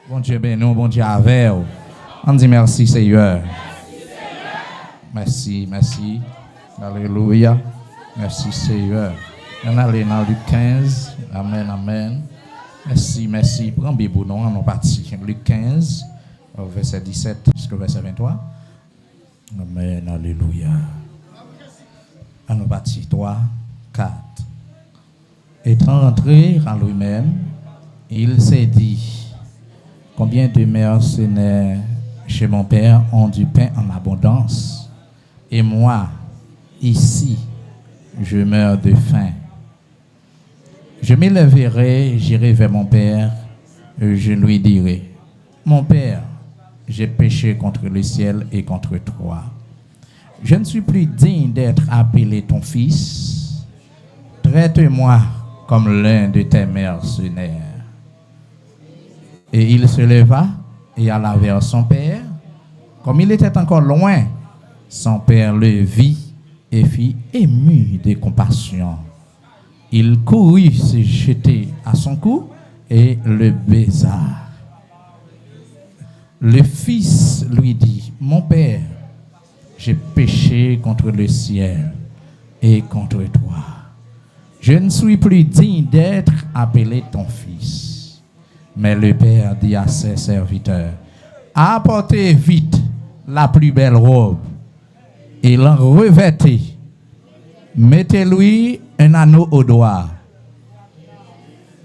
Bon Dieu béni, bon Dieu avec vous. On dit merci Seigneur. Merci, merci. Alléluia. Merci Seigneur. On allait dans Luc 15. Amen, amen. Merci, merci. Prends Bible, nous allons partir. Luc 15, verset 17 jusqu'au verset 23. Amen, alléluia. On nous partir 3, 4. Étant rentré en lui-même, il s'est dit: combien de mercenaires chez mon père ont du pain en abondance, et moi, ici, je meurs de faim. Je m'élèverai, j'irai vers mon père, et je lui dirai: mon père, j'ai péché contre le ciel et contre toi. Je ne suis plus digne d'être appelé ton fils. Traite-moi comme l'un de tes mercenaires. Et il se leva et alla vers son père. Comme il était encore loin, son père le vit et fut ému de compassion. Il courut se jeter à son cou et le baisa. Le fils lui dit: mon père, j'ai péché contre le ciel et contre toi. Je ne suis plus digne d'être appelé ton fils. Mais le père dit à ses serviteurs: apportez vite la plus belle robe et l'en revêtez. Mettez-lui un anneau au doigt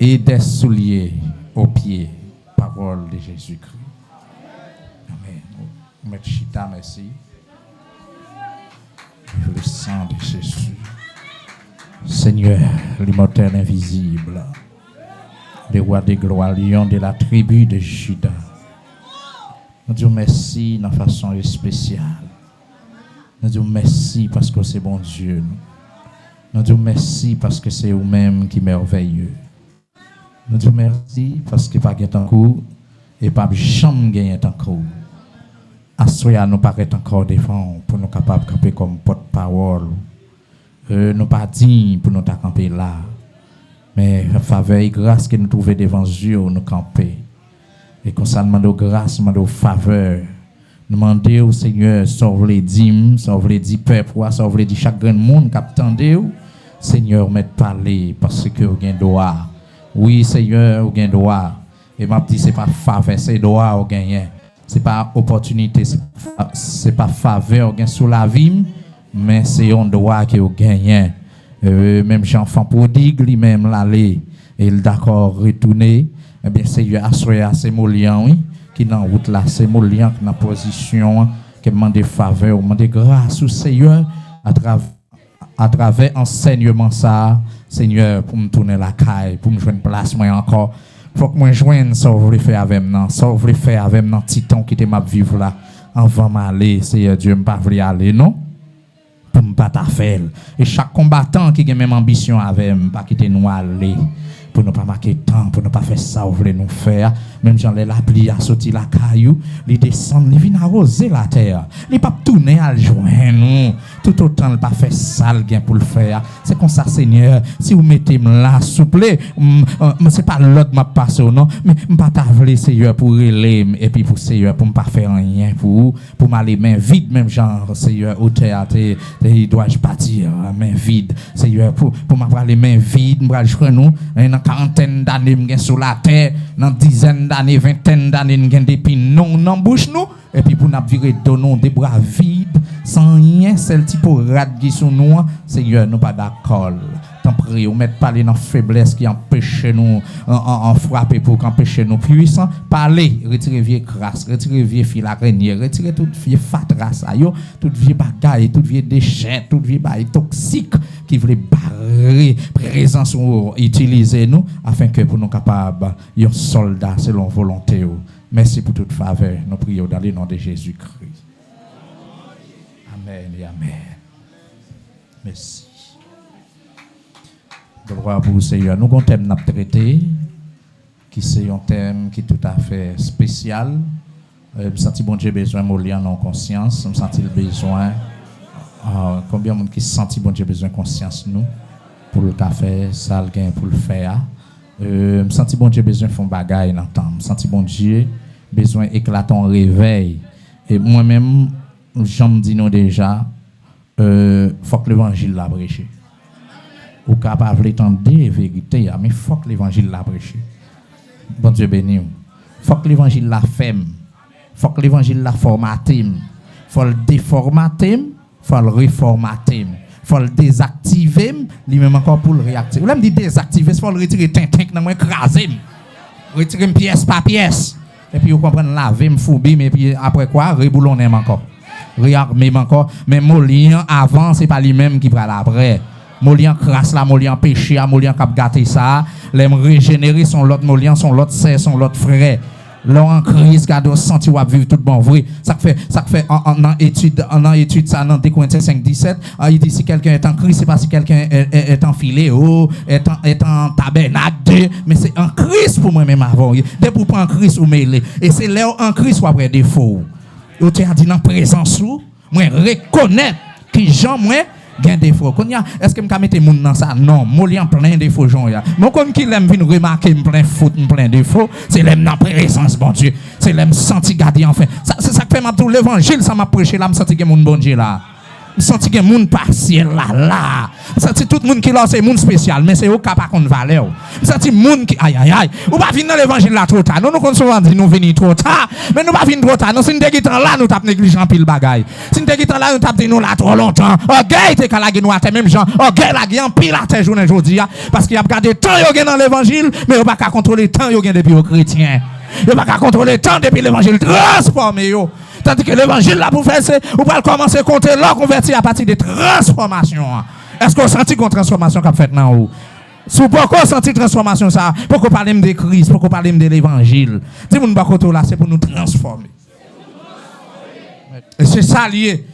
et des souliers aux pieds. Parole de Jésus-Christ. Amen. Maître Chita, merci. Le sang de Jésus. Seigneur, l'immortel invisible, le roi des gloires, lion de la tribu de Juda. Nous disons merci de façon spéciale. Nous disons merci parce que c'est bon Dieu. Nous disons merci parce que c'est vous-même qui est merveilleux. Nous disons merci parce que pas gain coup et pas jamais gain coup. Assoya nous paraît encore devant pour nous capables de camper comme porte-parole. Nous pas dignes pour nous camper là. Mais faveur et grâce que nous trouvons devant Dieu, nous camper. Et qu'on s'en demande grâce, demande faveur. Nous demandons au Seigneur, sauve les dîmes, sauve les 10 peuples, sauve les 10 chaque grand monde qui attendait. Seigneur, m'aide parler parce que vous avez droit. Oui, Seigneur, vous avez droit. Et m'a dit, c'est pas faveur, c'est droit vous gagnez. C'est pas opportunité, c'est pas faveur vous gagnez sous la vie, mais c'est un droit que vous gagnez. Même Jean-Enfant prodigue lui-même l'aller et il d'accord retourner. Eh bien, Seigneur, assoyez à ces mots-liens, oui, qui dans route là, ces mots-liens qui dans position, qui demande faveur, demande grâce au Seigneur à travers enseignement ça, Seigneur, pour me tourner la caille, pour me joindre place moi encore. Faut que moi joigne ça vous faire avec moi, ça vous faire avec moi titan qui était m'a vivre là avant m'aller, Seigneur Dieu me pas voulu aller non. Pour me pas ta faire. Et chaque combattant qui a même ambition avec moi, pas quitter nous aller. Pour ne pas marquer temps, pour ne pas faire ça, vous voulez nous faire. Même Jean la pluie a sorti la caillou, il descend, il vient arroser la terre. Il pas tourner à le joindre nous. Tout autant il pas faire ça, le gain pour le faire. C'est comme ça, Seigneur. Si vous mettez là, s'il vous plaît, c'est pas l'autre m'a passé non, mais pas t'avler Seigneur pour relayer et puis pour Seigneur pour pas faire rien pour m'aller main vide même genre Seigneur au théâtre, il doit je partir main vide Seigneur pour m'avoir les mains vides, m'avoir je nous quarantaine d'années m'gain sur la terre, dans dizaine d'années, vingtaine d'années m'gain des pins non dans bouche nous et puis pour n'a virer donner des bras vides sans rien celle type rad qui sont nous Seigneur nous pas d'accord. Tant prie, ou mettre parler dans faiblesse qui empêche nous en frapper pour qu'empêcher nous puissants. Parler, retirer vieux crasse, retirer vieux fil araignée, retirer toute vieux fatras, toute vieux bagaille, toute vieux déchet, toute vieux bail toxique qui voulait barrer présence ou utiliser nous afin que pour nous capables un soldat selon volonté. Merci pour toute faveur. Nous prions dans le nom de Jésus-Christ. Amen et amen. Merci. Gloire pour Seigneur. Nous avons un thème à traiter, qui c'est un thème qui est tout à fait spécial. Je sens bon Dieu besoin de lire en conscience. Je sens le besoin. Combien de monde qui sent bon Dieu besoin de conscience nous pour le faire ça, pour le faire. Me senti bon Dieu besoin de faire bagaille dans le temps. Me senti bon Dieu besoin éclatant réveil. Et moi-même, j'en dis non déjà, faut que l'évangile l'a prêché. Ou capable d'entendre la vérité, mais faut que l'évangile l'a prêché. Bon Dieu béni. Faut que l'évangile l'a fait. Faut que l'évangile l'a formaté. Faut le déformater, faut le reformater. Faut le désactiver, lui-même encore pour le réactiver. Ou là me dit désactiver, faut le retirer tintin dans moi écraser. Retirer pièce par pièce. Et puis vous comprenez laver, me fouber, mais puis après quoi, reboulonner encore. Réarmer encore, mais Molian avant, c'est pas lui-même qui prend après. Molian crasse là, Molian péché, Molian cap gâter ça, les régénérer son l'autre Molian, son l'autre sœur, son l'autre frère. Là en crise, garde senti ou vivre tout bon vrai. Ça fait en étude ça dans 2 Corinthiens 5:17, il dit si quelqu'un est en Christ, c'est pas si quelqu'un est en filéo, est en tabernacle, mais c'est en Christ pour moi même avant. Dès pour pas en Christ ou mêlé. Et c'est là en Christ ou après défaut. Yo te a dit dans présence ou moi reconnaître que Jean moi gain défaut. Est-ce que me mettre moun dans ça? Non, moi li en plein défaut Jean ya. Moi comme qui l'aime venir remarquer plein faute, plein défaut, c'est l'aime dans présence bon Dieu. C'est l'aime senti garder enfin. Ça c'est ça que fait m'a tout l'évangile ça m'a prêché là, me senti que moun bon Dieu là. Me senti que moun partiel là. Me senti tout moun qui là c'est moun spécial mais c'est au cas pas contre valeur. Me senti moun qui aïe. Ou pas venir dans l'évangile là trop tard. Nous souvent dit nous venir trop tard, mais nous pas venir trop tard. Nous si nous temps là nous t'a négligent pile bagaille. Si nous temps là nous t'a dit nous là trop longtemps. OK, t'es calagé nous à même gens. OK, la gagne pile à tes journée aujourd'hui parce qu'il a regardé temps yo gagne dans l'évangile, mais on pas qu'à contrôler temps yo gagne depuis aux chrétiens. Yo pas qu'à contrôler temps depuis l'évangile transformé yo. Tandis que l'évangile là pour faire c'est ou pas commencer à compter leur convertir à partir de transformation. Est-ce qu'on senti qu'on transformation qu'a fait dans haut? Si vous pouvez sentir transformation ça, pourquoi parler de Christ, pourquoi parler de l'évangile? Si vous ne pas là c'est pour nous transformer. Et c'est ça lié.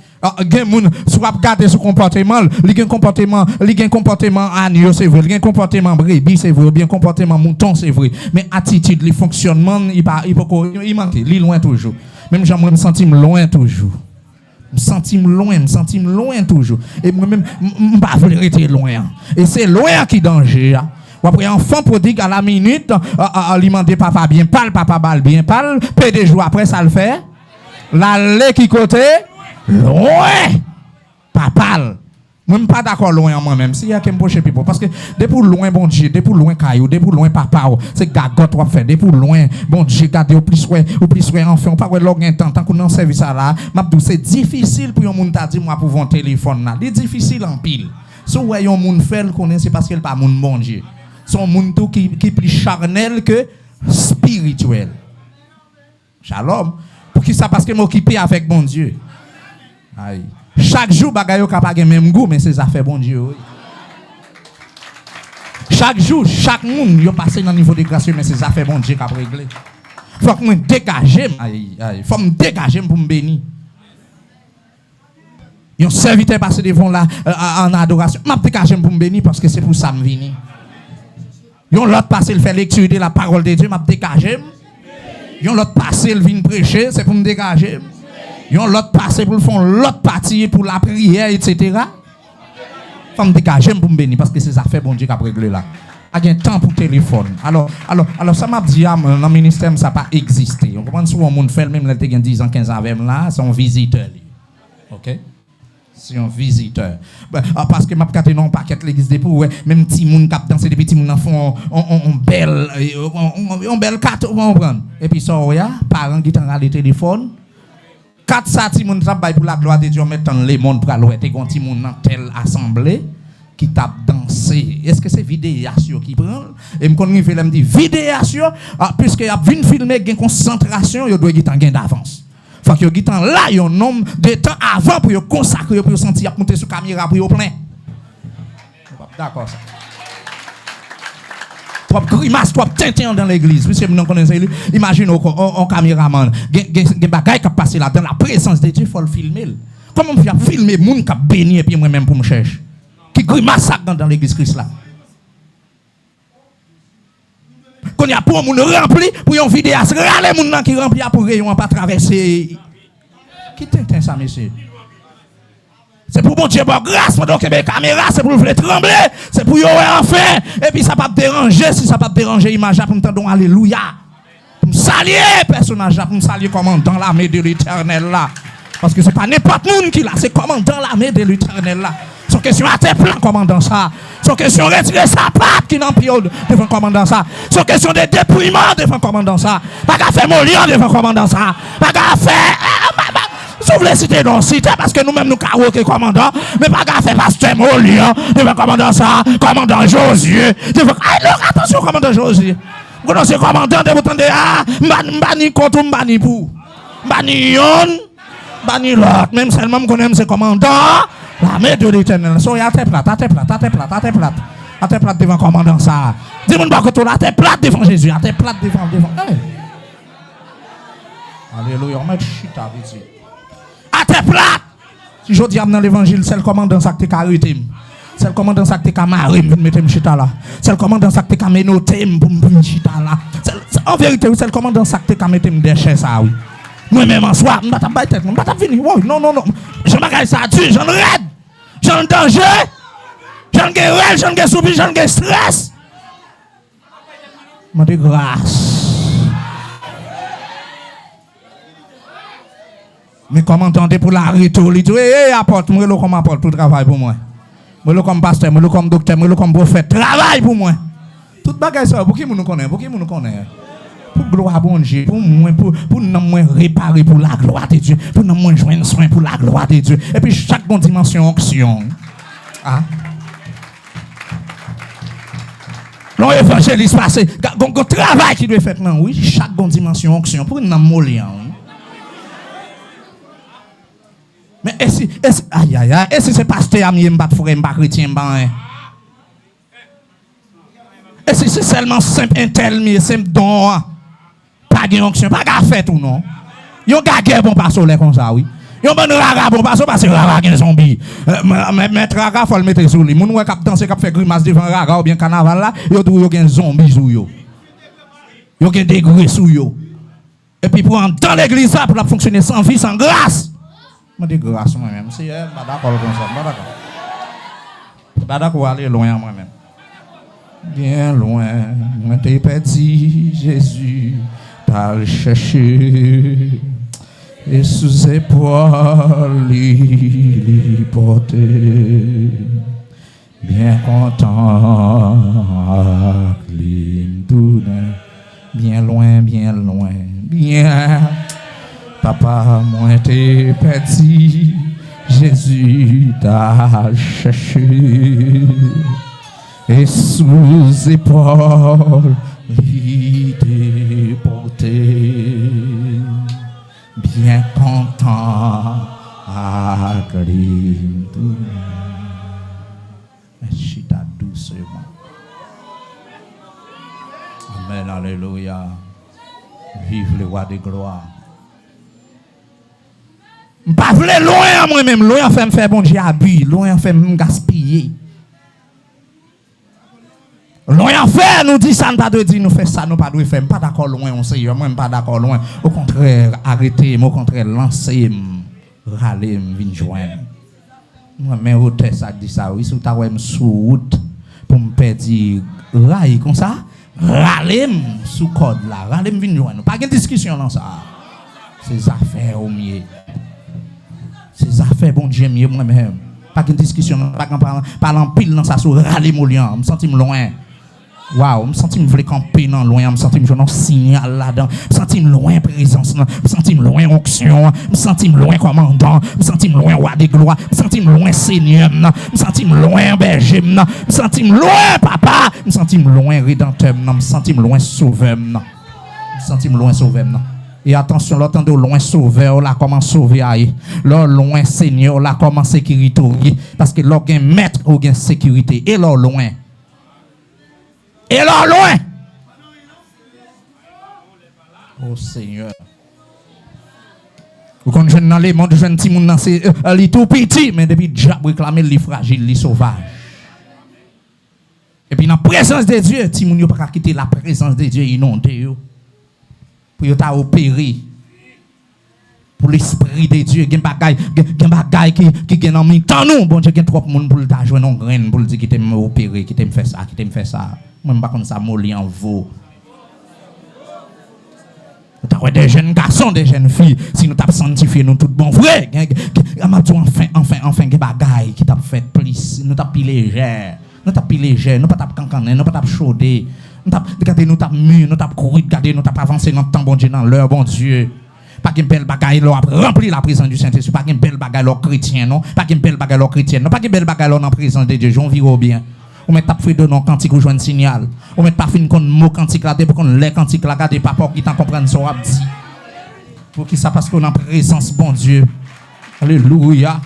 Gen moun soit regarder son comportement, li gen comportement agneau c'est vrai, li gen comportement brebis c'est vrai, bien comportement mouton c'est vrai, mais attitude, le fonctionnement il manque, li loin toujours. Même j'aimerais me sentir loin toujours. Me sentir loin toujours. Et moi-même, je ne pas vouloir être loin. Et c'est loin qui est danger. Ou après, enfant prodigue à la minute, il demande papa bien parle, papa balle bien parle, peu de jours après, ça le fait. L'aller qui côté, loin, papa. Moi, je ne suis pas d'accord loin en moi-même. Si il y a qui me proche people. Parce que depuis loin, bon Dieu, depuis loin, caillou, depuis loin, papa, c'est gagote qu'on fait. Depuis loin, bon Dieu, gardez au plus loin, enfin, on pas ouais l'organ tant qu'on dans service là. C'est difficile pour un monde t'a dit moi pour un téléphone là. C'est difficile en pile. Si vous voyez un monde fait le connaît, c'est parce qu'il pas monde bon Dieu. C'est un monde qui est plus charnel que spirituel. Shalom. Pour qui ça parce que m'occuper avec bon Dieu. Aïe. Chaque jour, bagaille n'a pas le même goût, mais c'est ça fait bon Dieu. Oui. Chaque jour, chaque monde, il passe dans le niveau de grâce, mais c'est ça fait bon Dieu qui a réglé. Il faut que je me dégage. Il faut me dégager pour me bénir. Il y a un serviteur passé devant là en adoration. Je me dégage pour me bénir parce que c'est pour ça que je viens. Il y a l'autre passé, il fait lecture de la parole de Dieu, je me dégage. Il y a l'autre passé, il vient prêcher, c'est pour me dégager. Yon l'autre passé pour le fond, l'autre partie pour la prière, etc. Faut me dégager pour me bénir parce que c'est ça fait bon Dieu qui a réglé là. Il y a un temps pour téléphone. Alors ça m'a dit dans le ministère ça n'a pas existé. On comprend souvent monde fait même là il y a 10 ans 15 ans avec là, c'est un visiteur. OK? C'est un visiteur. Parce que m'a capté non paquet l'église de pour même petit monde cap danser des petits monde font on belle carte on comprendre. Et puis ça parents qui t'en le téléphone 4 ça ti moun travail pour la gloire de Dieu mettant les monde pour aller te gonti moun dans telle assemblée qui tape danser. Est-ce que c'est vidéation qui prend et me connait fait me dit vidéation puisque y a vinn filmer gain concentration, yo doit git en gain d'avance. Faut que yo git en là un nombre de temps avant pour yo consacrer pour sentir monter sur caméra pour yo plein. D'accord ça. Trop grimace, trop tintin dans l'église. Puisque nous connaissons, imagine un caméraman, un bagage qui a passé là dans la présence de Dieu, il faut le filmer. Comment on fait filmer les gens qui ont béni et puis moi-même pour me chercher? Qui grimace dans l'église Christ là? Quand il y a pour un monde rempli, pour une vidéo, c'est les gens qui rempli pour rayon pas traverser. Qui tintin ça, monsieur? C'est pour bon Dieu, bon grâce, pendant que les caméras, c'est pour vous trembler, c'est pour vous enfin. Et puis ça va pas déranger, si ça va pas déranger, image pour me tendre alléluia. Pour me saluer, personnage, pour me saluer commandant l'armée de l'éternel là. Parce que c'est pas n'importe monde qui là, c'est commandant l'armée de l'éternel là. Son question à tes plans, commandant ça. Son question de retirer sa pape qui n'en pire devant commandant ça. Son question de dépouillement devant commandant ça. Pas qu'à faire mon lion devant commandant ça. Pas qu'à faire. Si vous voulez citer non, citer parce que nous-mêmes nous carreaux commandant. Mais pas qu'à faire pasteur mon lion devant commandant ça. Commandant Josué. Devant. Attention, commandant Josué. Vous connaissez commandant de vous entendez. Ah, m'bani contre m'bani pour. M'bani yon. M'bani l'autre. Même seulement connaît c'est commandant. L'armée de l'éternel. Soyez à tes plates, à tes plates, à tes plates, à tes plates. À tes plates devant commandant ça. Dis-moi que tu as tes plates devant Jésus. À tes plates devant. Hey. Alléluia. On met chita ici. À tes plates. Si je dis dans l'évangile, c'est le commandant ça qui t'a arrêté. C'est le commandant ça qui t'a marré pour mettre chita là. C'est le commandant ça qui t'a menotté pour mettre chita là. En vérité, c'est le commandant ça qui t'a mis des chaises ça, oui. Moi-même en soi, je ne vais pas tête, je ne vais pas venir. Non. Je ne vais pas ça dessus, j'en raide. J'en danger. J'en guerre, j'en guerre soubi, j'en guerre stress. Je dis grâce. Mais comment entendez pour l'arrêter? Il dit, apporte, moi, comme apporte tout travail pour moi. Moi, comme pasteur, moi, comme docteur, moi, comme prophète, travail pour moi. Tout bagage ça, pour qui nous connaît? Pour gloire à bon Dieu, pour nous réparer pour la gloire de Dieu, pour nous joindre soin pour la gloire de Dieu. Et puis chaque bonne dimension onction. Ah. L'évangéliste passé, un travail qui doit être fait, oui, chaque bonne dimension onction pour nous mollir. Mais est-ce que c'est pasteur ami m'pas frère m'pas chrétien m'pas est-ce que c'est seulement simple intel mais simple don pas de onction pas gars fait ou non yo gagé bon pas soleil comme ça oui yo bon raga bon pas parce que raga gen zombie mettre raga faut le mettre sur lui moun ouais cap danser cap faire grimace devant raga ou bien carnaval là yo tout yo gen zombie sou yo gen degré sou yo et puis pour dans l'église ça pour fonctionner sans vie sans grâce. Je dis grâce moi-même. C'est pas d'accord comme ça. Pas d'accord. Pas d'accord aller loin moi-même. Bien loin. Moi t'ai perdu. Jésus t'a cherché. Et sous épaules il portait. Bien content. Bien loin, bien loin. Bien. Papa, moi t'ai perdu, Jésus t'a cherché, et sous épaules il t'a porté, bien content à Grimdou. Chita doucement. Amen, alléluia. Vive le roi de gloire. Je ne veux pas loin à moi-même, loin fait me faire bon Dieu abus, loin fait me gaspiller. Loin fait nous dit ça, ne pas de dire nous fait ça, nous pas de faire, pas d'accord loin, on sait, moi pas d'accord loin. Au contraire, arrêtez, au contraire, lancez, râlez, venez joindre. Moi, mais hôtel ça dit ça, oui, si vous avez sous route pour me perdre, raille comme ça, râlez sous code là, râlez, venez joindre. Pas de discussion dans ça. Ces affaires au mieux. Ces affaires, bon Dieu, mieux moi-même. Pas de discussion, pas de parler pile dans ça, sur râler mon lien. Je me sens loin. Waouh, je me sens voulais camper dans loin, je me sens un signal là-dedans. Je me sens loin présence, je me sens loin onction, je me sens loin commandant, je me sens loin roi de gloire, je me sens loin seigneur, je me sens loin berger, je me sens loin papa, je me sens loin rédempteur, je me sens loin sauveur, je me sens loin sauveur. Et attention, l'autre de loin sauveur, là, comment sauver aïe. Là, loin Seigneur, là, comment sécurité. Parce que là, il y a un maître ou une sécurité. Et là, loin. Et là, loin. Oh Seigneur. Vous connaissez dans les mondes, jeune petit monde, c'est tout petit, mais depuis diable réclamer les fragiles, les sauvages. Et puis, dans la présence de Dieu, petit monde, pas quitter la présence de Dieu inondée. Pour y opérer, pour pour l'esprit de Dieu, gen bagay qui gen en mi temps nous, bon Dieu gen trop monde pour t'a jouer non graine pour dire qui t'aime opérer, qui t'aime faire ça, qui t'aime faire ça. Moi pas comme ça molli en vous. T'as des jeunes garçons, des jeunes filles, si nous t'a sanctifié nous tout bon vrai, enfin gen bagay qui t'a fait plus, nous t'a pilé légère. Nous t'a pilé légère, nous pas t'a cancaner, nous pas t'a chaudé. Nous t'a regardé, nous t'a mu, nous t'a couru, regardé, nous t'a avancé dans le temps bon Dieu dans l'heure bon Dieu. Pas qu'une belle bagaille là rempli la présence du Saint-Esprit, pas qu'une belle bagaille là chrétien non, pas qu'une belle bagaille là chrétienne, non pas qu'une belle bagaille là dans la présence de Dieu, j'en vire bien. On met tape fait de non cantique ou joindre signal. On met pas fin qu'on mot cantique là pour qu'on les cantique là garder pas pour qui t'en comprendre ça a dit. Pour qui ça parce qu'on en présence bon Dieu. Alléluia.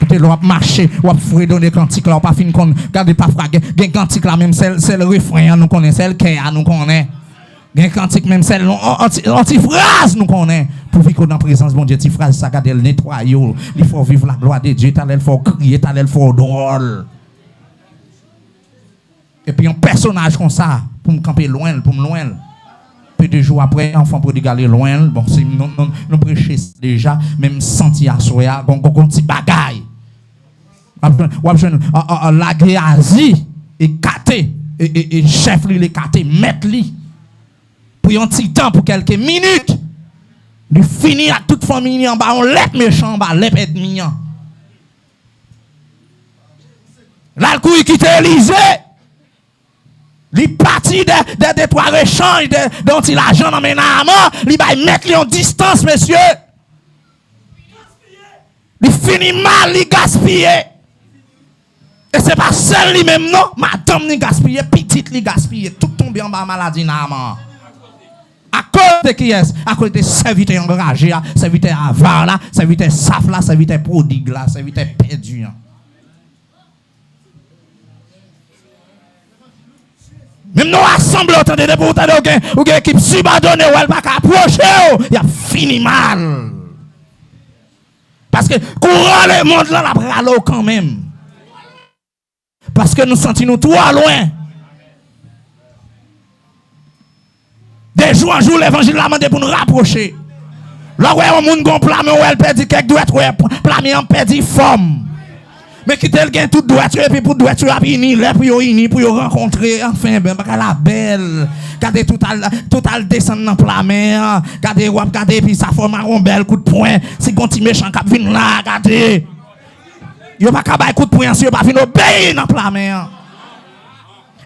Peut-être on marcher, on va donner cantique là, on pas fin qu'on garder pas fraguer, gain cantique là même c'est le refrain nous connaît, c'est le cœur nous connaît. Gain cantique même celle anti phrase nous connaît pour vivre dans présence bon Dieu ti phrase ça garder le nettoyer il faut vivre la gloire de Dieu il faut crier il faut drôle et puis un personnage comme ça pour me camper loin pour me loin peu de jours après enfant prodigal loin bon c'est nous prêcher déjà même senti à soya gon petit bagaille la Géasie et caté et chef lui les caté mettre lui pour un petit temps, pour quelques minutes, de finir à toute famille en bas, on l'est méchant en bas, l'est ennemi. Là, le coup, il quitte Élysée. Il partit des trois échanges dont il a l'argent dans ménagement. Il va mettre en distance, monsieur. Il finit mal, il gaspille. Et c'est pas seul lui-même, non. Madame, il gaspille, petite, il gaspille. Tout tombe en bas, maladie, naman. À cause de qui est-ce? À cause de serviteurs engagés, serviteurs avares là, serviteurs saf là, serviteurs prodigues là, serviteurs perdus. Même nous assemblés autant de déportés ou une équipe subordonnée ou elle va approcher, il a fini mal. Parce que courant le monde là, la pralo quand même. Parce que nous sentons trop loin. Des jours en jour, l'évangile l'a demandé pour nous rapprocher. Là où on monde gon plamé, où elle perdit quelque droite, où elle plamé en perdit forme. Mais qui tel gain toute droiture et puis pour droiture a fini, là pour rencontrer enfin ben la belle. Regardez tout al descendre dans plamé, regardez puis ça forme un bel coup de poing. Si gon ti méchant cap vinn là, regardez. Yo pas ka coup de poing si yo pas vinn obéir dans plamé.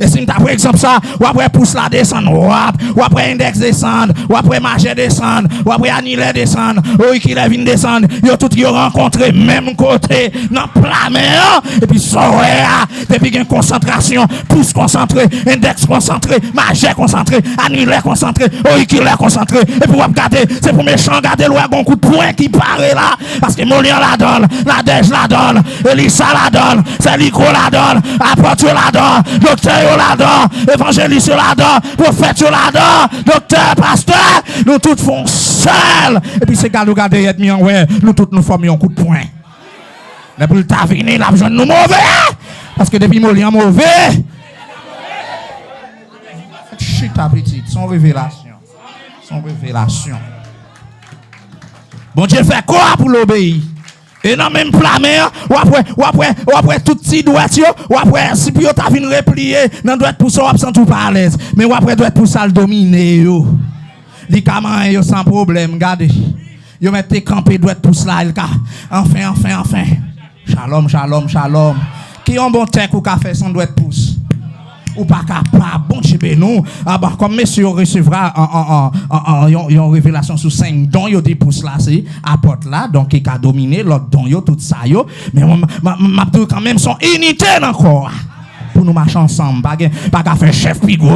Et si nous avons par exemple ça, ou après pousse la descendre, ou après index descendre, ou après marché descendre, ou après annulé descendre, ou qui la vient descendre, yo tout yo rencontré même côté dans plat mer et puis soya, depuis qu'il y a concentration, pousse concentré, index concentré, marché concentré, annulé concentré, ou qui l'a concentré et puis vous regardez, c'est pour méchant garder le bon coup de poing qui paraît là parce que Molière la donne, la Dej la donne, Elisa la donne, c'est Lico la donne, apôtre la donne, docteur là-dedans, évangéliste là-dedans, prophète là-dedans, docteur, pasteur, nous tous font seul. Et puis c'est gars nous garder être mis en ouais, nous tous nous formons un coup de poing. Mais pour le temps venir, la besoin de nous mauvais. Parce que depuis Molière mauvais. Chita petite, son révélation. Son révélation. Bon Dieu fait quoi pour l'obéir? Et non même plamé, ou après tout petit droitio, ou après si puis t'as vinn replier, nan doit pour ça absent tout pas à l'aise, mais ou après doit pour ça le dominer yo. Li kaman yo sans problème, regardez. Yo mette campé doit pour cela, enfin. Shalom. Qui ont bon tech ou café sans doit pousse. Ou pas capable, bon Dieu nous, comme monsieur recevra en révélation sur 5 dons, yo dit pour cela, c'est apporte là, donc qui a dominé, l'autre don yo, tout ça yo, mais m'a quand même son unité encore. Pour nous marcher ensemble, pas faire chef pigo,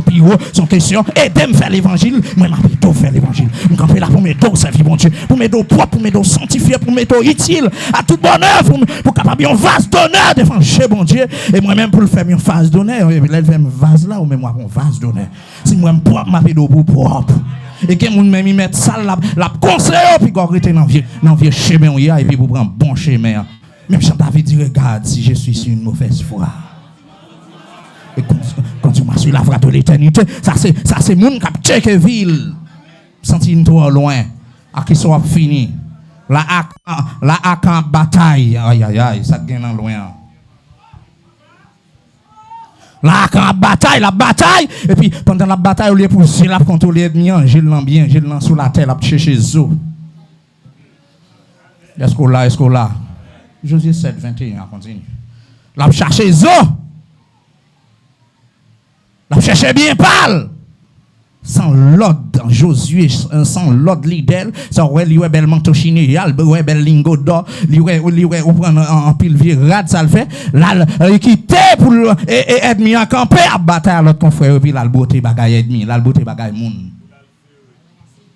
son question, aidez me faire l'évangile, moi m'a plutôt faire l'évangile. Je camper là pour mes dos servir bon Dieu, pour mes dos propres, pour mes dos sanctifiés, pour mes dos utiles, à tout bonheur, pour capable un vase d'honneur devant chez bon Dieu, et moi-même pour le faire un vase d'honneur, et là, un vase là, ou même moi, un vase d'honneur. Si moi, propre, m'a dos propre. Et que moun même y mettre ça, la conseille, puis qu'on rete dans vieux chemin, et puis pour prendre bon chemin. Même Jean David dit, regarde, si je suis sur une mauvaise foi. Et quand tu m'as sur la voie de l'éternité, ça c'est moun qui a checké ville, senti une trop loin, à qui soit fini. La en bataille. Aïe, aïe, aïe, ça gagne en loin. La bataille. Et puis, pendant la bataille, au lieu pour la contrôler l'ennemi, j'ai l'ambien, j'ai l'en sous la terre, la chercher zo. Est-ce qu'on là? Josué 7, 21, continue. La chercher zo. La chercher bien pâle. Sans l'ordre, Josué, sans l'ordre l'idée, sans ouais bel manteau chinéal, ouais bel lingot d'or, ouais ou prendre en pile virade, ça le fait. Là, quitter pour ennemi en camper à bataille l'autre confrère et puis là le beauté bagaille ennemi, là le beauté bagaille moun.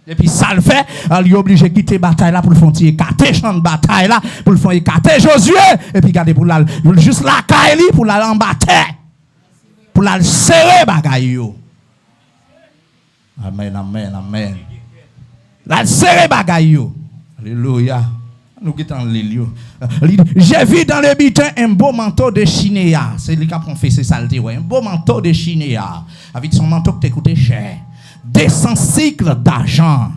Et puis ça le fait, il est obligé de quitter bataille là pour le faire écarter champ de bataille là, pour le faire écarter Josué et puis garder pour la juste la caille pour la embattre. Pour la serrer bagaille yo. Amen, amen, amen. La serre bagaille. Alléluia. Nous quittons l'île. J'ai vu dans le butin un beau manteau de chinéa. C'est lui qui a confessé ça. Un beau manteau de chinéa. Avec son manteau qui coûté cher. 200 cycles d'argent.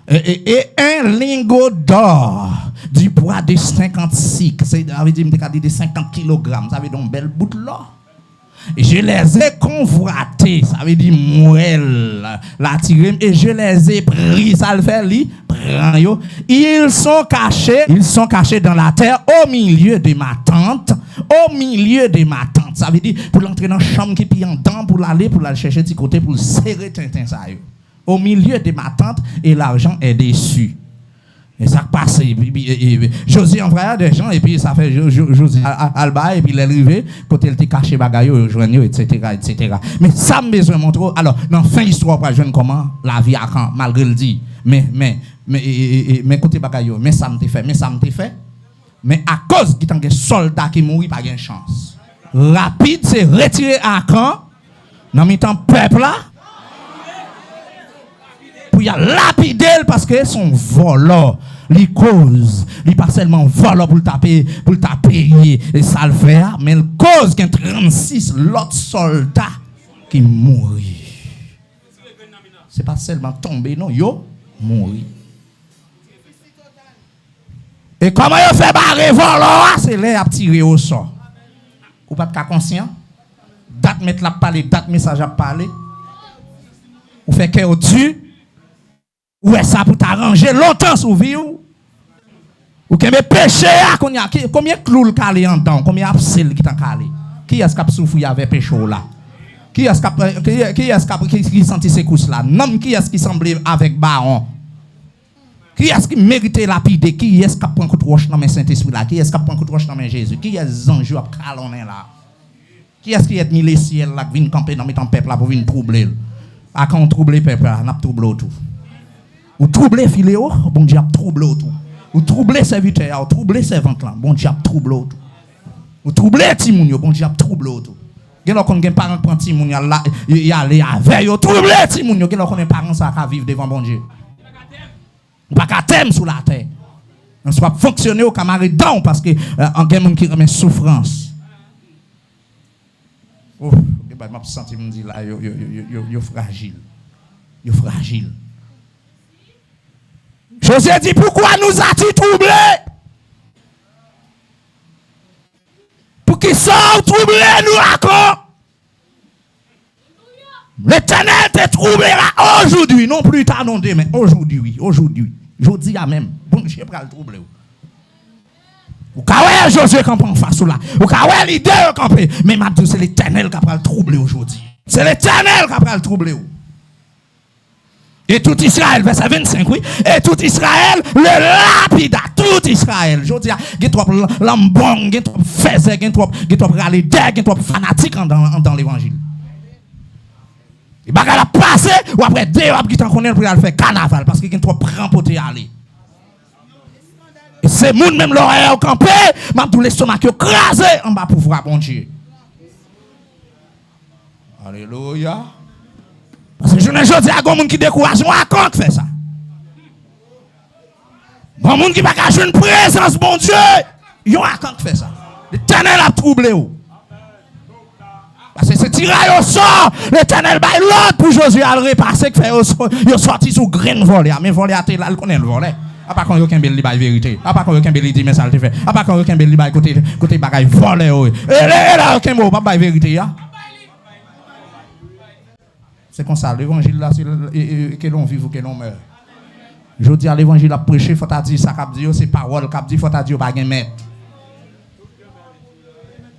Et un lingot d'or. Du poids de 50 cycles. Ça veut dire de 50 kilogrammes. Ça veut dire un bel bout de l'or. Et je les ai convoités, ça veut dire moelle, la tirée, et je les ai pris, ça le fait, prend yo. Ils sont cachés dans la terre au milieu de ma tente, ça veut dire pour l'entrer dans la chambre qui est en dedans, pour l'aller chercher de côté, pour serrer Tintin ça yo. Au milieu de ma tente, et l'argent est dessus. Et ça passe, Josué envoya des gens, et puis ça fait Josué Alba, et puis il est arrivé, quand il était caché bagaille, joigneux, etc. Mais ça me besoin de montrer. Alors, dans la fin de l'histoire, pour jeune comment la vie a quand, malgré le dit. Mais côté bagaille, mais ça me fait. Mais à cause qu'il y a des soldats qui mourent, pas de chance. Rapide, c'est retirer à camp, dans le temps peuple là. Pour y a lapider parce que son voleur, les cause, il pas seulement voleur pour le taper et ça le fait, mais il cause qu'il y a 36 l'autre soldats qui mourent. C'est pas seulement tomber, non, yo mourir. Et comment il fait barrer voleur, c'est là à tirer au sort. Ou pas de cas conscient? Date mettre la parler, date message à parler. Ou fait que au dessus. Ou est ça pour t'arranger longtemps sous vie ou que mes péchés combien clou calé en dedans, combien absel qui t'en calé. Qui est-ce qui a souffert avec péché là? Qui est-ce qui sentit ces couches là? Non, qui est-ce qui semblait avec baron? Qui est-ce qui méritait lapider? Qui est-ce qui a pris un coup de roche dans mes Saint-Esprit là? Qui est-ce qui a pris un coup de roche dans mes Jésus? Qui est ce ange à calonner là? Qui est-ce qui a mis les ciels là qui vient camper dans mes peuple là pour venir troubler? À quand on trouble le peuple là, n'a pas troublé tout. Ou troubler filéo, bon Dieu a troublé tout. Ou troubler serviteur, ou troubler servante là, bon Dieu a troublé tout. Ou troubler timounio, bon Dieu a troublé tout. Gen kon gen parents prend timounio là, y aller avec yo troubler timounio, gen kon parents ça ka vivre devant bon Dieu. Ou pas ka thème sous la terre. On soit fonctionner au camarade down parce que en gen moun qui remet souffrance. Oh, bah m'a senti me dire là yo fragile. Yo fragile. Josué dit, pourquoi nous as-tu troublés? Pour qu'ils soient troublés, nous racontent. L'Éternel te troublera aujourd'hui, non plus tard, non demain. Aujourd'hui. Je dis à même, bon Dieu va le troubler. Ou quand Josué campe en face là, ou quand l'idée camper, mais maintenant c'est l'Éternel qui va le troubler aujourd'hui. C'est l'Éternel qui va le troubler. Et tout Israël, verset 25, oui. Et tout Israël, le lapida, tout Israël. Je dis, il y a trop lambon, il y a trop faisé, il y a trop râler, il y a trop fanatique dans l'évangile. Et bah, elle a passé, ou après, deux heures, qui t'en connaît pour aller faire carnaval, parce qu'il y a trop rempoté à aller. Et c'est moun même l'oreille au campé, même tout l'estomac crasé en bas pour voir bon Dieu. Alléluia. Parce que je ne dis à un monde qui décourage, moi, à quand fait ça? Un monde qui va cacher une présence, bon Dieu, il a quand fait ça? L'Éternel a troublé. Parce que c'est tiré au sort, l'Éternel va l'autre pour Josué à le repasser, qui fait il est sorti sous grain volé. Mais volé à tel, il connaît le volet. A pas quand aucun bel li vérité. A pas quand aucun bel li dit mais ça le fait. A pas quand aucun bel li côté bagaille volé. Et là aucun mot pas vérité ya. C'est comme ça l'évangile là c'est que l'on vive ou que l'on meurt. Je dis à l'évangile à prêcher faut t'a dire ça qu'a dit c'est parole qu'a dit faut t'a dire pas gain maître.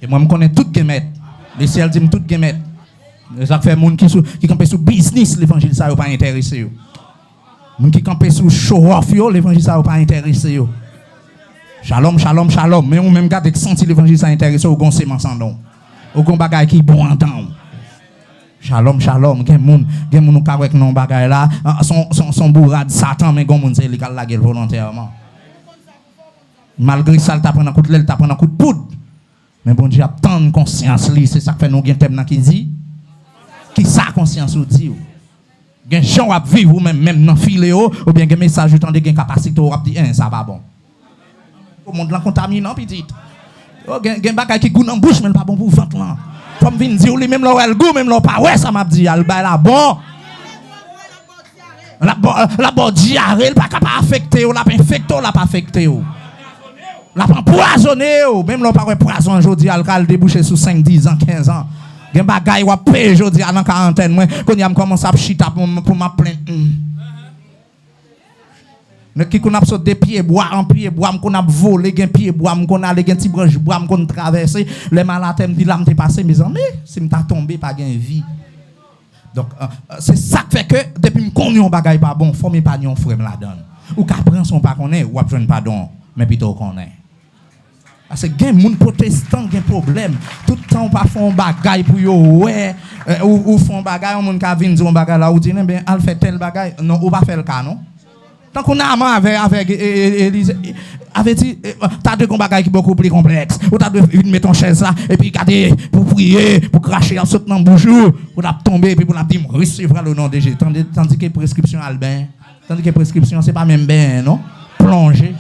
Et moi je connais tout gain maître. Le ciel dit tout gain maître. Ça fait monde qui campé sous business l'évangile ça pas intéressé yo. Moun qui campé sous show off yo l'évangile ça pas intéressé yo. Shalom shalom shalom mais on même garde que senti l'évangile ça intéressé au gon sémence en don. Au gon bagay qui bon entendre. Shalom shalom gen moun ka wek non bagay là son bourrade Satan mais gon moun c'est li ka la gueule volontairement. Malgré ça t'a prend un coup de l'aile t'a prend un coup de poudre. Mais bon Dieu a tant de conscience li c'est ça que fait nous gen thème qui dit qui ça conscience ou dit gen gens à vivre ou même dans filéo ou bien gen message ou tande gen capacité ou dit ça va bon. Au monde là contaminant petite. Gen bagay qui goût dans bouche mais pas bon pour ventre là. Faut me venir dire lui même là elle goût même là pas ouais ça m'a dit elle ba là bon. La bon diarrhée pas capable affecter ou la pas infecté ou la pas affecté ou. La pas empoisonné ou même là pas poison aujourd'hui alcal débouché sous 5 10 ans 15 ans. Gen bagay ou paye aujourd'hui à dans quarantaine moi quand y a commencé à chita pour ma plainte. Ne qui qu'on a sauté des pieds bois en pied bois qu'on a volé gen pied bois qu'on a les gen petit branche bois qu'on traverser les malades me dit là me passé mes amis si me t'a tombé pas gain vie. Donc c'est ça qui fait que depuis me connait un bagay pas bon faut me pas non frère me la donne. Ou qu'a prend son pas connaît ou a besoin pardon mais plutôt connaît. Parce que gen moun protestant gen problème tout le temps pas font bagay pour yo ouais ou font bagay on moun ka vinn dire un bagay là ou dit ben al fait tel bagay non ou pas faire le cas non. Tant qu'on a avec Élise avait dit t'as deux bagages qui beaucoup plus complexes ou t'as de mettre ton chaise là et puis garder pour prier pour cracher en sautant dans bouchou pour la tomber et puis pour la dire recevoir le nom de Jésus tandis que prescription albin tandis que prescription c'est pas même bien non plonger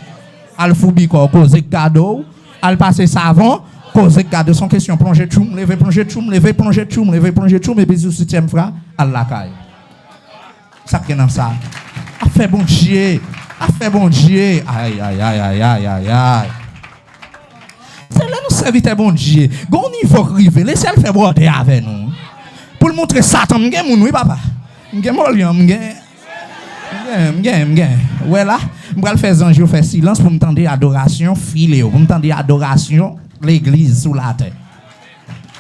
al foubi quoi causer cadeau al passer savon causer cadeau son question plonger tout lever plonger tout lever plonger tout lever plonger tout mais puis sur 7e fois al la caille ça qui est dans ça a fait bon Dieu. Aïe, aïe, aïe, aïe, aïe, aïe, aïe. C'est là nous serviteurs bon Dieu. Gon niveau rivé, laissez le faire border avec nous. Pour le montrer Satan, m'gen moun oui papa. M'gen molion, m'gen. Ouais là, m'bral faire ange faire silence pour m'tendre adoration filéo, pour m'tendre adoration l'église sous la terre.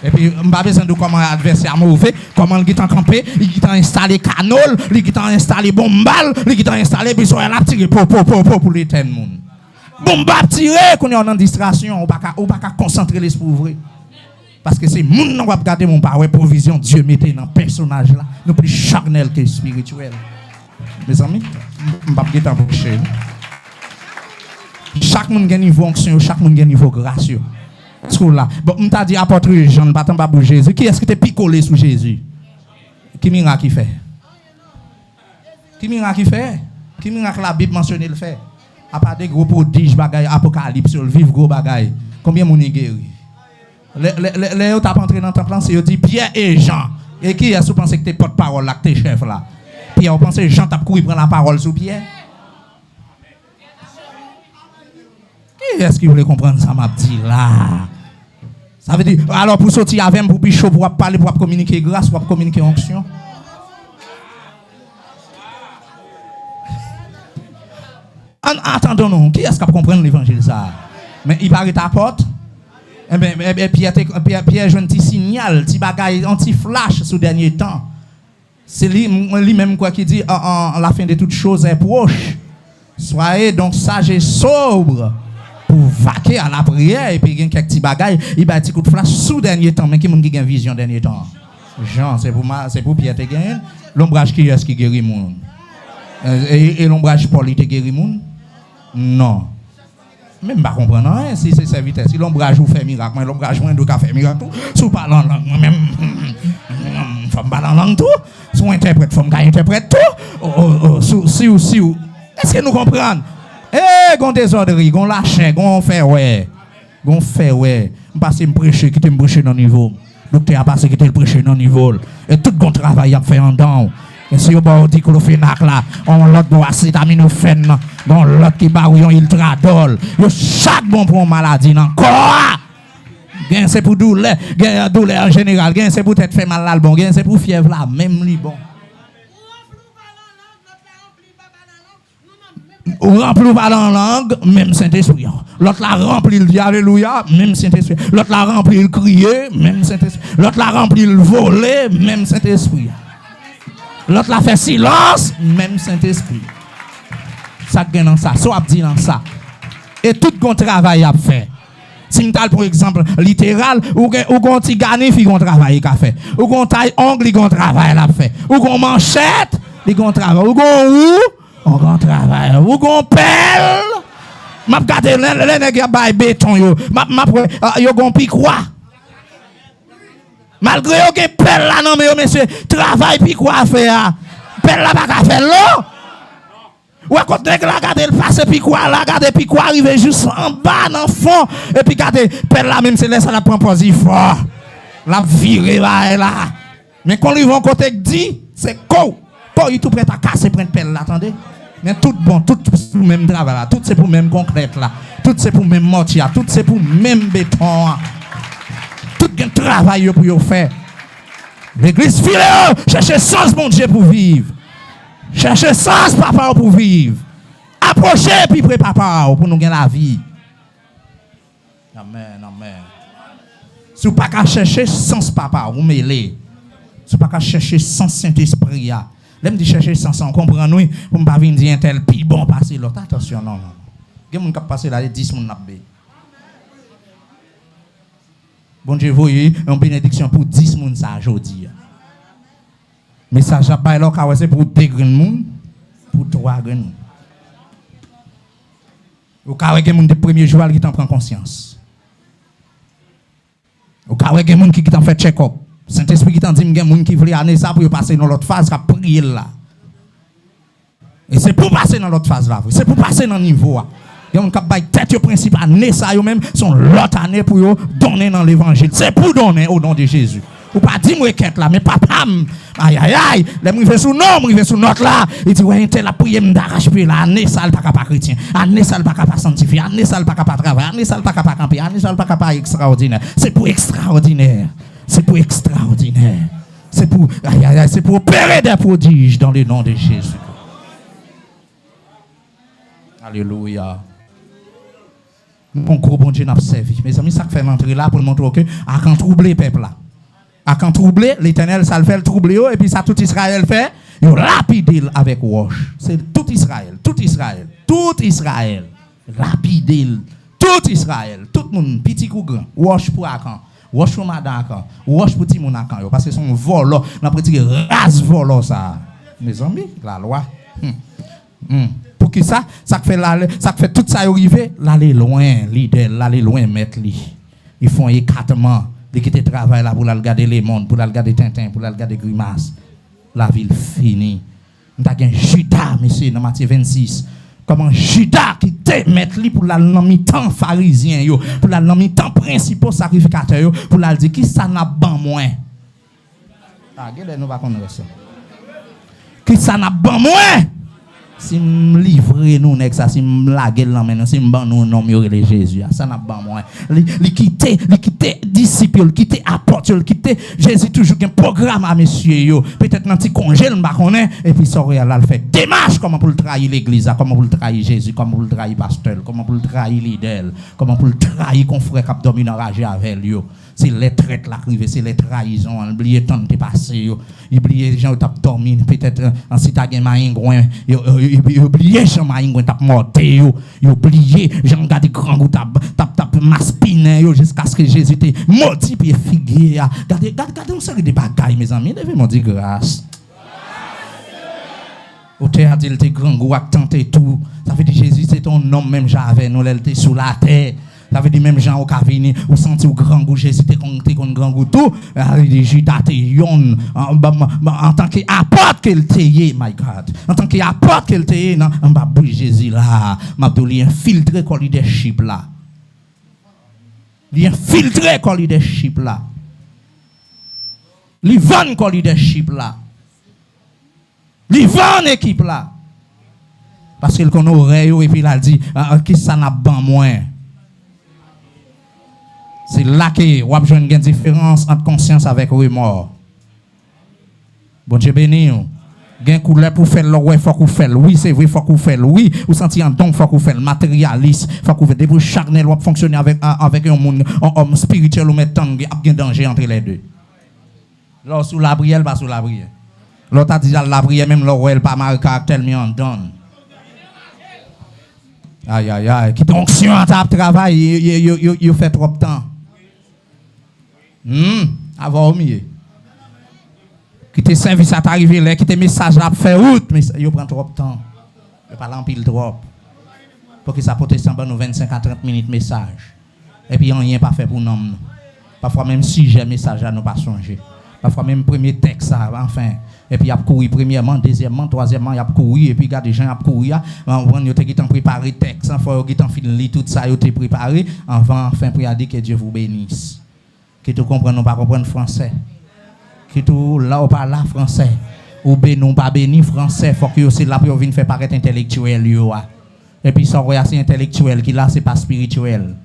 Et puis, je ne sais pas besoin de comment l'adversaire mauvais, comment il est campé, il est installé canol, il est installé bombal, il est installé besoin de tirer pour les ten moun. Bomba tirer, qu'on est en distraction, on ne va pas concentrer l'esprit vrai. Parce que c'est moun qui va regarder mon parole provision, Dieu mettait dans le personnage là, nous plus charnel que spirituel. Mes amis, je ne vais pas vous chercher. Chaque monde a un niveau onction, chaque monde a un niveau grâce. Là. Bon, on t'a dit apôtre Jean, pas tant pour Jésus. Qui est-ce qui t'est picolé sous Jésus? Qui miracle qui fait? Qui miracle qui fait? Qui miracle la Bible mentionne le fait? À part des gros prodiges, bagaille, apocalypse, le vivre gros bagaille. Combien mon est guéri? Les t'as entré dans ton plan, c'est dit Pierre et Jean. Et qui est-ce que vous pensez que t'es porte-parole là, que t'es chef là? Pierre, vous pensez que Jean t'a couru prendre la parole sous Pierre? Qui est-ce qui voulait comprendre ça, m'a dit là? Ça veut dire, alors pour sortir avec pour bichot, pour parler, pour communiquer grâce, pour communiquer onction. Attendons-nous, qui est-ce qui comprend l'évangile ça? Mais il paraît ta porte. Eh bien, Pierre joue un petit signal, un petit bagaille, un petit flash sous dernier temps. C'est lui-même quoi qui dit, la fin de toutes choses est proche. Soyez donc sages et sobres. Pour vaquer à la prière et puis il y a quelques petits bagailles il va un petit coup de flash sous dernier temps mais qui monde qui gagne vision dernier temps Jean c'est pour Pierre te gagne l'ombrage qui est-ce qui guérit monde et l'ombrage Paul il te guérit monde non même pas comprendre hein si c'est serviteur si l'ombrage vous fait miracle mais l'ombrage moins de ka fait miracle tout sous parlant langue même femme parler langue tout sous interprète femme ka interprète tout si est-ce que nous comprenons? Gon désordre, gon lâche, gon fait ouais. Gon fait ouais. M'passe me prêcher qui te me prêcher dans niveau. Docteur a passé qui te le prêcher dans niveau. Et tout gon travail a fait en dedans. Et si vous avez dit clofenac là, on l'autre boit acétaminophène, bon l'autre qui barouillon ultradol, yo chaque bon pour une maladie encore. Gain c'est pour douleur en général, gain c'est pour tête fait mal là bon, gain c'est pour fièvre là même li bon. Ou rempli par la langue, même Saint-Esprit. L'autre la rempli, il dit Alléluia, même Saint-Esprit. L'autre la rempli, il crier, même Saint-Esprit. L'autre la rempli, il voler, même Saint-Esprit. L'autre la fait silence, même Saint-Esprit. Ça gagne dans ça, ça dit dans ça. Et tout bon travail à faire. Si tu as, par exemple, littéral, ou qu'on t'y gagne, il y a un travail à faire. Ou qu'on taille ongle, il y a un travail à faire. Ou qu'on manchette, il y a un travail. Ou qu'on on grand travail. Ou qu'on pelle. M'a regardé les nègres bail béton yo. Yo gon piquois. Malgré yo gen pelle là non mais monsieur travail piquois faire. Pelle là pas faire là. Ou quand nèg la regarder le passer piquois là, regarder piquois arriver juste en bas dans fond et puis regarder pelle là même c'est là ça la prend positif fort. La virer là. Mais quand ils vont côté dit c'est quoi? Pas il tout prêt à casser prendre pelle là, attendez. Mais tout bon, tout pour même travail là, tout c'est pour même concrète là, tout c'est pour même mortier, tout c'est pour même béton. Tout un travail pour faire. L'église filéo, cherchez sens mon Dieu pour vivre. Cherchez sens papa pour vivre. Approchez puis préparez papa pour nous gagner la vie. Amen, amen. Si vous pas qu'à chercher sens papa, vous mêlez. Si vous pas qu'à chercher sens Saint-Esprit. L'aime dit chercher sans comprendre nous pour pas venir dire un tel puis bon passer l'autre attention non. Il y a des gens qui passent là 10 moun n'a bé. Bon Dieu voyez une bénédiction pour 10 moun ça aujourd'hui. Message à bailler là c'est pour 2 grains moun pour 3 grains. Au cas où il y a des premiers jours qui t'en prend conscience. Au cas où il y a des gens qui t'en fait check-up. Saint-Esprit qui t'en dit, il y a des gens qui veulent aller ça pour passer dans l'autre phase, qui prier là. Et c'est pour passer dans l'autre phase là. C'est pour passer dans le niveau. Il y a des gens qui ont tête au principe année ça, eux-mêmes sont l'autre année pour donner dans l'évangile. C'est pour donner au nom de Jésus. Ou pas dire moi quête là, mais papa, aïe aïe aïe, les m'rivé sous nom, m'rivé sous notre là, il dit ouais, tel la prière m'arrache puis là, année ça pas capable chrétien, année ça pas capable sanctifier, année ça pas capable travailler, année ça pas capable camper, année ça pas capable extraordinaire. C'est pour extraordinaire. C'est pour extraordinaire. C'est pour aïe aïe aïe, c'est pour opérer des prodiges dans le nom de Jésus. Alléluia. Mon gros bon Dieu n'a pas servi. Mes amis, ça fait l'entrée là pour montrer que à quand troubler peuple là. À quand troubler, l'Éternel, ça le fait le troubler, et puis ça tout Israël fait, il lapide avec roche. C'est tout Israël, tout Israël, tout Israël. Lapide, tout Israël, tout le monde, petit ou grand, roche pour Akan, roche pour madame Akan, roche pour Timon Akan, parce que son vol, on a dit race vol ça. Mes amis, la loi. Pour qui ça fait tout ça arriver, l'aller loin, l'idée, l'aller loin, mettre lui. Ils font écartement. De quitter le travail là pour regarder les mondes, pour regarder Tintin, pour regarder Grimace. La ville finie. Nous avons Judas, monsieur, dans Matthieu 26. Comment Judas qui te mettre lui pour la mi-temps pharisien, pour la mi-temps principal sacrificateur, pour la dire qui ça n'a ban moins. Ah, regardez, nous va connaître ça. Qui ça n'a ban moins. Si me livrer nous nek ça si me laguer là maintenant si me ban nous nom de Jésus ça n'a pas moi li quitter disciple quitter apôtre quitter Jésus toujours un programme à monsieur yo peut-être dans petit congé me pas connaît et puis ça là le fait démarche comment pour le trahir l'église comment pour le trahir Jésus comment pour le trahir pasteur comment pour le trahir leader comment pour le trahir confrère qui domine enragé avec lui c'est les traites là arrivé c'est les trahisons oublier tant de passé oublier les gens qui t'a dormi peut-être en si t'a gain maingouin oublier Jean maingouin t'a morté oublier Jean garder grand goût t'a maspine jusqu'à ce que Jésus te maudit puis figuier regardez on série de bagailles mes amis levez-moi dire grâce au théâtre il était grand goût a tenté tout ça veut dire Jésus c'est ton nom même j'avais nous elle était sous la terre. Ça veut dire même Jean au Cavini, ou senti au grand goût, Jésus te grand goût tout, Judas te yon, en tant qu'apôtre qu'elle te yé, my God. En tant qu'apôtre qu'elle te yé, on va bouger Jésus là, m'a dit infiltré comme leadership là. Il infiltré comme leadership là. Il vend comme leadership là. Il vend une équipe là. Parce qu'il connaît oreille et puis il a dit, qui ça n'a pas moins. C'est là que vous avez une différence entre conscience avec remords. Bon Dieu béni. Gain couleur pour faire le ouais, faut qu'on fait. Oui, c'est vrai, faut qu'on fait. Oui, vous sentez un don, faut qu'on fait. Matérialiste, faut qu'on fait. Début charnel, vous fonctionner avec un monde, un homme spirituel ou mettant, il y a un danger entre les deux. Là, sous la prière, pas sous la prière. L'autre a dit la prière, même là, elle pas mal caractère, mais on donne. Aïe, aïe, aïe. Qui t'onction à ta travail, il fait trop de temps. Avant au mieux. Qui te service à t'arriver là, qui te message là, fait route, mais il prend trop de temps. Il parle en pile trop. Pour que ça proteste en 25 à 30 minutes message. Et puis, rien pas fait pour nous. Parfois, même si j'ai message à nous pas changer. Parfois, même premier texte, enfin. Et puis, il y a couru premièrement, deuxièmement, troisièmement, il y a couru. Et puis, il y a des gens qui ont couru. On a préparé texte, il faut qu'ils tout ça, ils ont préparé. Enfin, pour dire que Dieu vous bénisse. Que tu comprennes, nous pas comprendre français. Que tout là ou pas là français. Ou non pas béni français. Faut que aussi là pour venir faire paraître intellectuel. Et puis, ça, c'est intellectuel qui là, c'est pas spirituel.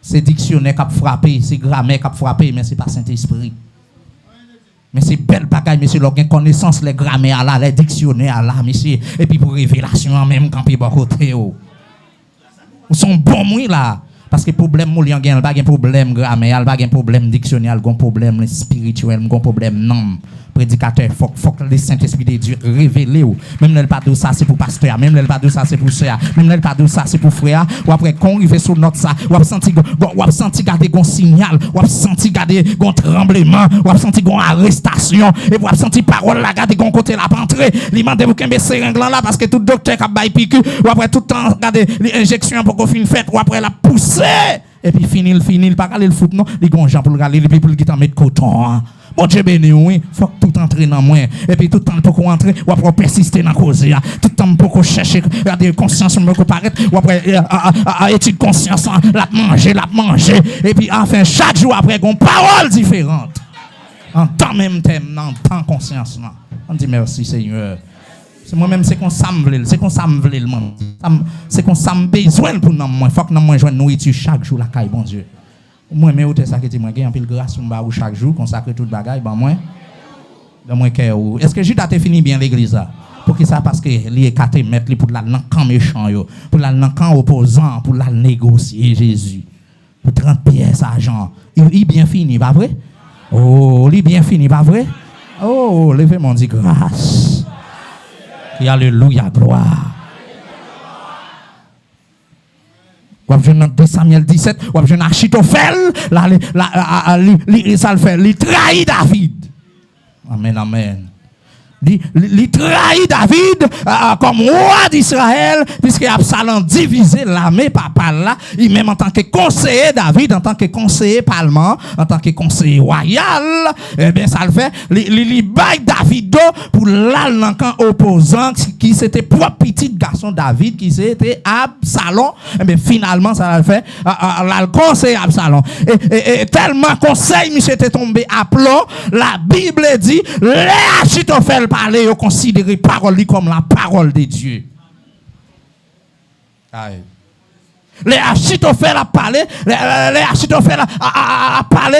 C'est dictionnaire qui a frappé, c'est grammaire qui a frappé, mais c'est pas Saint-Esprit. Mais c'est belle bagaille, monsieur, l'organe connaissance, les grammaires là, les dictionnaires là, monsieur. Et puis pour révélation en même quand puis bon côté. Ou sont bons moi là. Parce que problème moi il y a un problème grammaire, il y a un problème dictionnaire, il y a un problème spirituel, il y a un problème non. Prédicateur, faut que le Saint-Esprit de Dieu révèle. Même le pas de ça c'est pour pasteur, même le pas de ça c'est pour sœur, même le pas de ça c'est pour frère. Ou après quand arrive sur notre ça, ou senti garder gon signal, ou senti garder gon tremblement, ou senti gon arrestation et ou senti parole la garder gon côté la rentrer. Li mande vous kembe seringue là parce que tout docteur qui bail piqûre, ou après tout temps garder l'injection pour qu'on fin fête, ou après la pousser et puis finir pas aller le foot non, li gon Jean pour le aller pour le qui t'en mettre coton. Bon Dieu béni, oui, faut que tout entre dans moi. Et puis tout le temps pour qu'on entre, ou après persister dans la cause. Tout le temps pour qu'on cherche, regarder conscience, pour qu'on paraître, ou après étude conscience, la manger. Et puis enfin, chaque jour après, qu'on parole différente. En temps même thème, en temps conscience. On dit merci Seigneur. C'est moi-même, c'est qu'on s'amble, c'est qu'on s'amble le monde. C'est qu'on s'amble besoin pour nous. Il faut que nous joignons nourriture chaque jour, la caille, bon Dieu. Moi mais où ça que dit moi gagne un pile grâce ou chaque jour consacrer toute bagaille ben moi dans moi cœur est-ce que Judas a fini bien l'église là pour qui ça parce que li est 4 mètres pour la nan camp méchant yo pour la nan camp opposant pour la négocier Jésus pour 30 pièces argent il bien fini pas vrai oh il bien fini pas vrai oh levez mon dit grâce et alléluia gloire. Ou bien dans 2 Samuel 17, ou bien Achitophel, ça le fait, il trahit David. Amen, amen. Il trahit David comme roi d'Israël, puisque Absalom divisé l'armée papa là, il même en tant que conseiller David, en tant que conseiller parlement, en tant que conseiller royal, eh bien ça le fait, il baille David pour l'alcancan opposant qui c'était propre petit garçon David qui c'était Absalom, eh bien finalement ça le fait, conseiller Absalom. Et tellement conseil monsieur était tombé à plomb, la Bible dit, les Achitophel parler, vous considérez parole comme la parole de Dieu. Aïe. Les Achitophel a parlé, les Achitophel a parlé,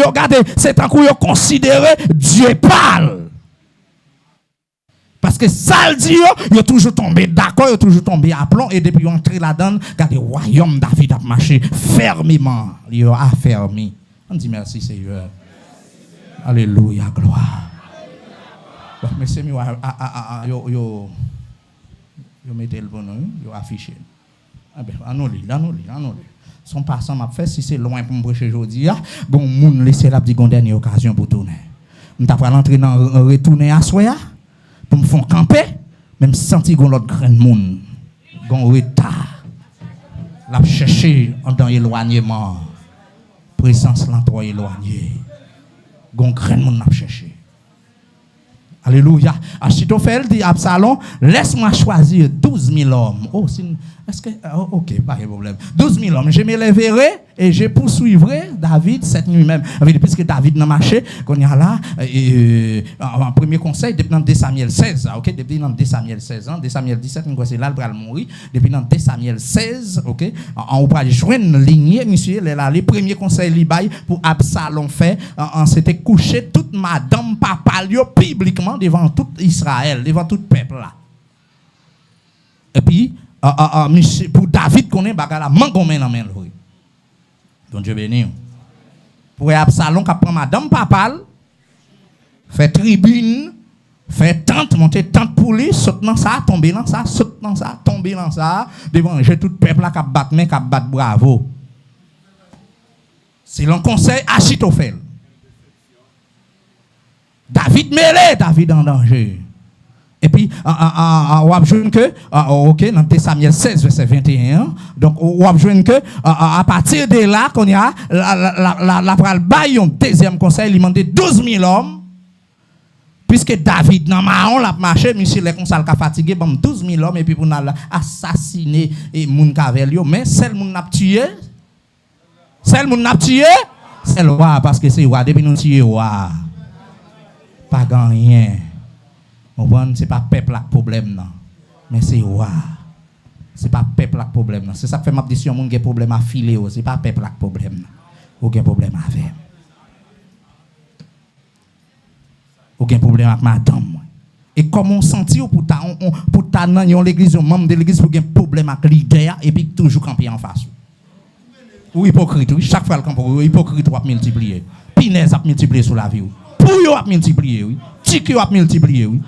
regardez, c'est un coup, vous considérez Dieu parle. Parce que ça le dit, il est toujours tombé d'accord, il est toujours tombé à plomb, et depuis entrer là-dedans, regardez, le royaume David a marché fermement. Il a affermi. On dit merci Seigneur. Alléluia, gloire. Mais c'est mieux, yo mettez le bonheur, yo affiché. Ah ben, annulé. Son passant m'a fait, si c'est loin pour me prêcher aujourd'hui, bon, moun laissez la petite dernière occasion pour tourner. Je t'ai pas l'entrée dans retourner à soi, pour me faire camper, même sentir qu'on l'autre grand monde, qu'on retard, la chercher dans l'éloignement, présence l'entour éloigné, qu'on grand monde l'a chercher. Alléluia. Achitophel dit à Absalom, laisse-moi choisir 12 000 hommes. Oh, est-ce que... Oh, ok, pas de problème. 12 000 hommes. Je me lèverai et je poursuivrai David cette nuit même. Puisque David n'a marché, qu'on y a là, en premier conseil, depuis dans 2 Samuel 16, ok, depuis dans 2 Samuel 16, 2 Samuel 17, c'est là, il va mourir. Depuis dans 2 Samuel 16, ok, on va joindre une lignée, monsieur, là, les premiers conseils libaï pour Absalom fait, on s'était couché toute madame papa, publiquement devant tout Israël, devant tout peuple là. Et puis, pour David, qu'on est bagala, mangomen en main. Donc Dieu béni. Pour Absalom, qui prend madame papal, fait tribune, fait tente, monter tente pour lui, saute dans ça, tomber dans ça, saute dans ça, tomber dans ça, devant j'ai tout peuple là qui bat main, qui bat bravo. C'est le conseil Achitophel. David mêlé, David en danger. Et puis, on va jouer que, ok, dans 2 Samuel 16, verset 21, donc on va jouer que, à partir de là, qu'on y a, la pral bail un deuxième conseil, il demande 12 000 hommes, puisque David, dans Mahon, l'a marché, monsieur, les conseils qui fatigué, 12 000 hommes, et puis pour nous assassiner et moun kavelio, mais celle moun n'a tué, c'est le roi, parce que c'est le roi, depuis nous tuer roi. Pas rien. C'est pas peuple là problème non. Mais c'est roi. C'est pas peuple là problème non. C'est ça que fait ma décision mon problème à filer, c'est pas peuple là problème non. Aucun problème avec. Aucun problème avec madame. Et comment on sentit pour ta nan l'église membre de l'église pour un problème avec leader et puis toujours camper en face. Ou hypocrite, oui, chaque fois le camp hypocrite va multiplier. Pinaise va multiplier sur la vie. Pouyo va multiplier, oui. Tiki va multiplier, oui.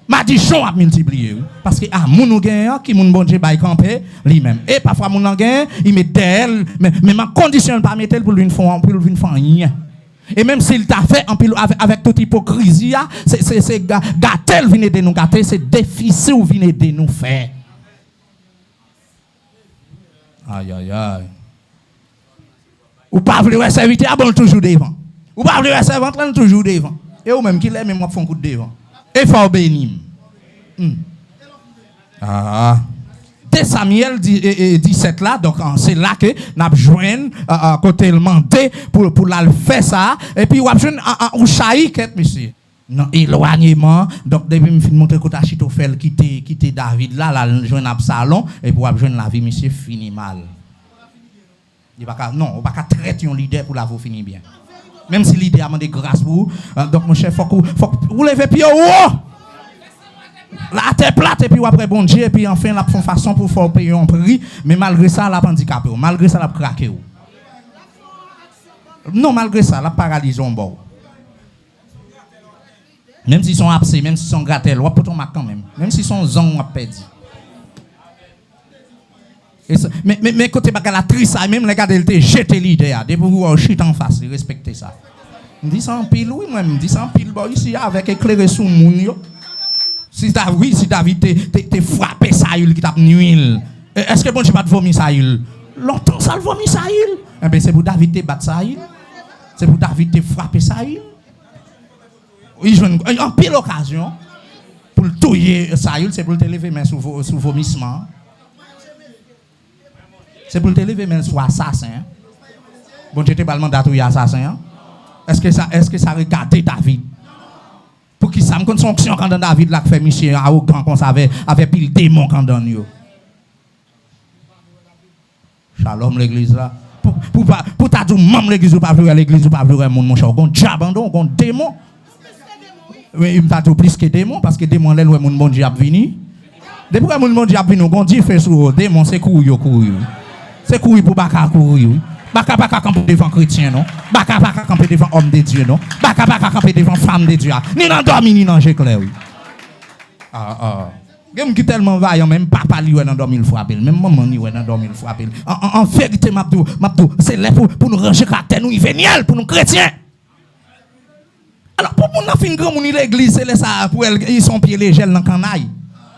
Madichon va multiplier, oui. Parce que, moun nou gen, qui moun bon Dieu bay camper, lui-même. Et parfois, moun nan gen, il met d'elle, mais ma condition pas mettre pour lui faire rien. Et même s'il t'a fait avec toute hypocrisie, c'est gâtel vient de nous gâter, c'est difficile vient de nous faire. Aïe, aïe, aïe. Ou pas vouloir servir, ah bon, toujours devant. Ou pas vouloir servir, toujours devant. Et ou même qui l'aime, moi, font coup de devant. Et faut bénir. Ah. 2 Samuel 17 là, donc c'est là que nous avons joint côté le mandé pour la faire ça. Et puis, nous avons joint un chaïk, monsieur. Non, éloignement. Donc, depuis que je montre que Achitophel quitté David là, nous joint Absalom. Et puis, nous avons joint la vie, monsieur, fini mal. Non, on ne va pas traiter un leader pour la vous finir bien. Même si l'idée a demandé grâce pour vous. Donc, mon chef, il faut que vous levez pied haut. La terre plate, et puis après, bon Dieu, et puis enfin, la façon pour faire payer un prix. Mais malgré ça, la handicapé. Malgré ça, la craqué. Non, malgré ça, la paralysé en bord. Même s'ils sont absents, même s'ils sont grattés, ou pour ton quand même. Même s'ils sont zong, on perdu. Mais côté la triste, même les gars, ils te jeté l'idée. Depuis que vous chute en face, respectez ça. Je dis ça en pile, oui, moi, je dis ça en pile, ici, avec éclairé sous moun. Si David te frappé Saül qui t'a nuit, est-ce que bon Dieu va te vomir Saül? Longtemps ça le vomit Saül. Eh bien, c'est pour David te battre Saül. C'est pour David te frapper Saül. Il joue en pile occasion pour le touiller Saül, c'est pour te lever main sous vomissement. C'est pour te lever main sous assassin. Bon Dieu te pas le mandat touiller assassin. Est-ce que ça regarde David? Pour qui ça me compte son action quand David l'a fait monsieur arrogant qu'on savait avec pile démon quand dans yo. Shalom l'église là. Pour ta tout même l'église ou pas vouloir l'église ou pas vouloir mon cher on diabandon on démon. Mais il m'a tout plus que démon parce que démon là mon bon Dieu a venu. Depuis que mon bon Dieu a venu on dit fait sur démon c'est couille. C'est couille pour baka couille. Baka camper devant chrétien non. Baka camper devant homme de Dieu non. Baka camper devant femme de Dieu. Ni dans dormi ni dans clair oui. Game qui tellement vaillant même papa lui dans dormi il frapper même maman lui dans dormi il frapper. En vérité m'abdou c'est là pour nous ranger caractère nous véniel pour nous chrétiens. Alors pour mon fin grand moun l'église c'est là ça pour ils sont pieds légers dans canaille.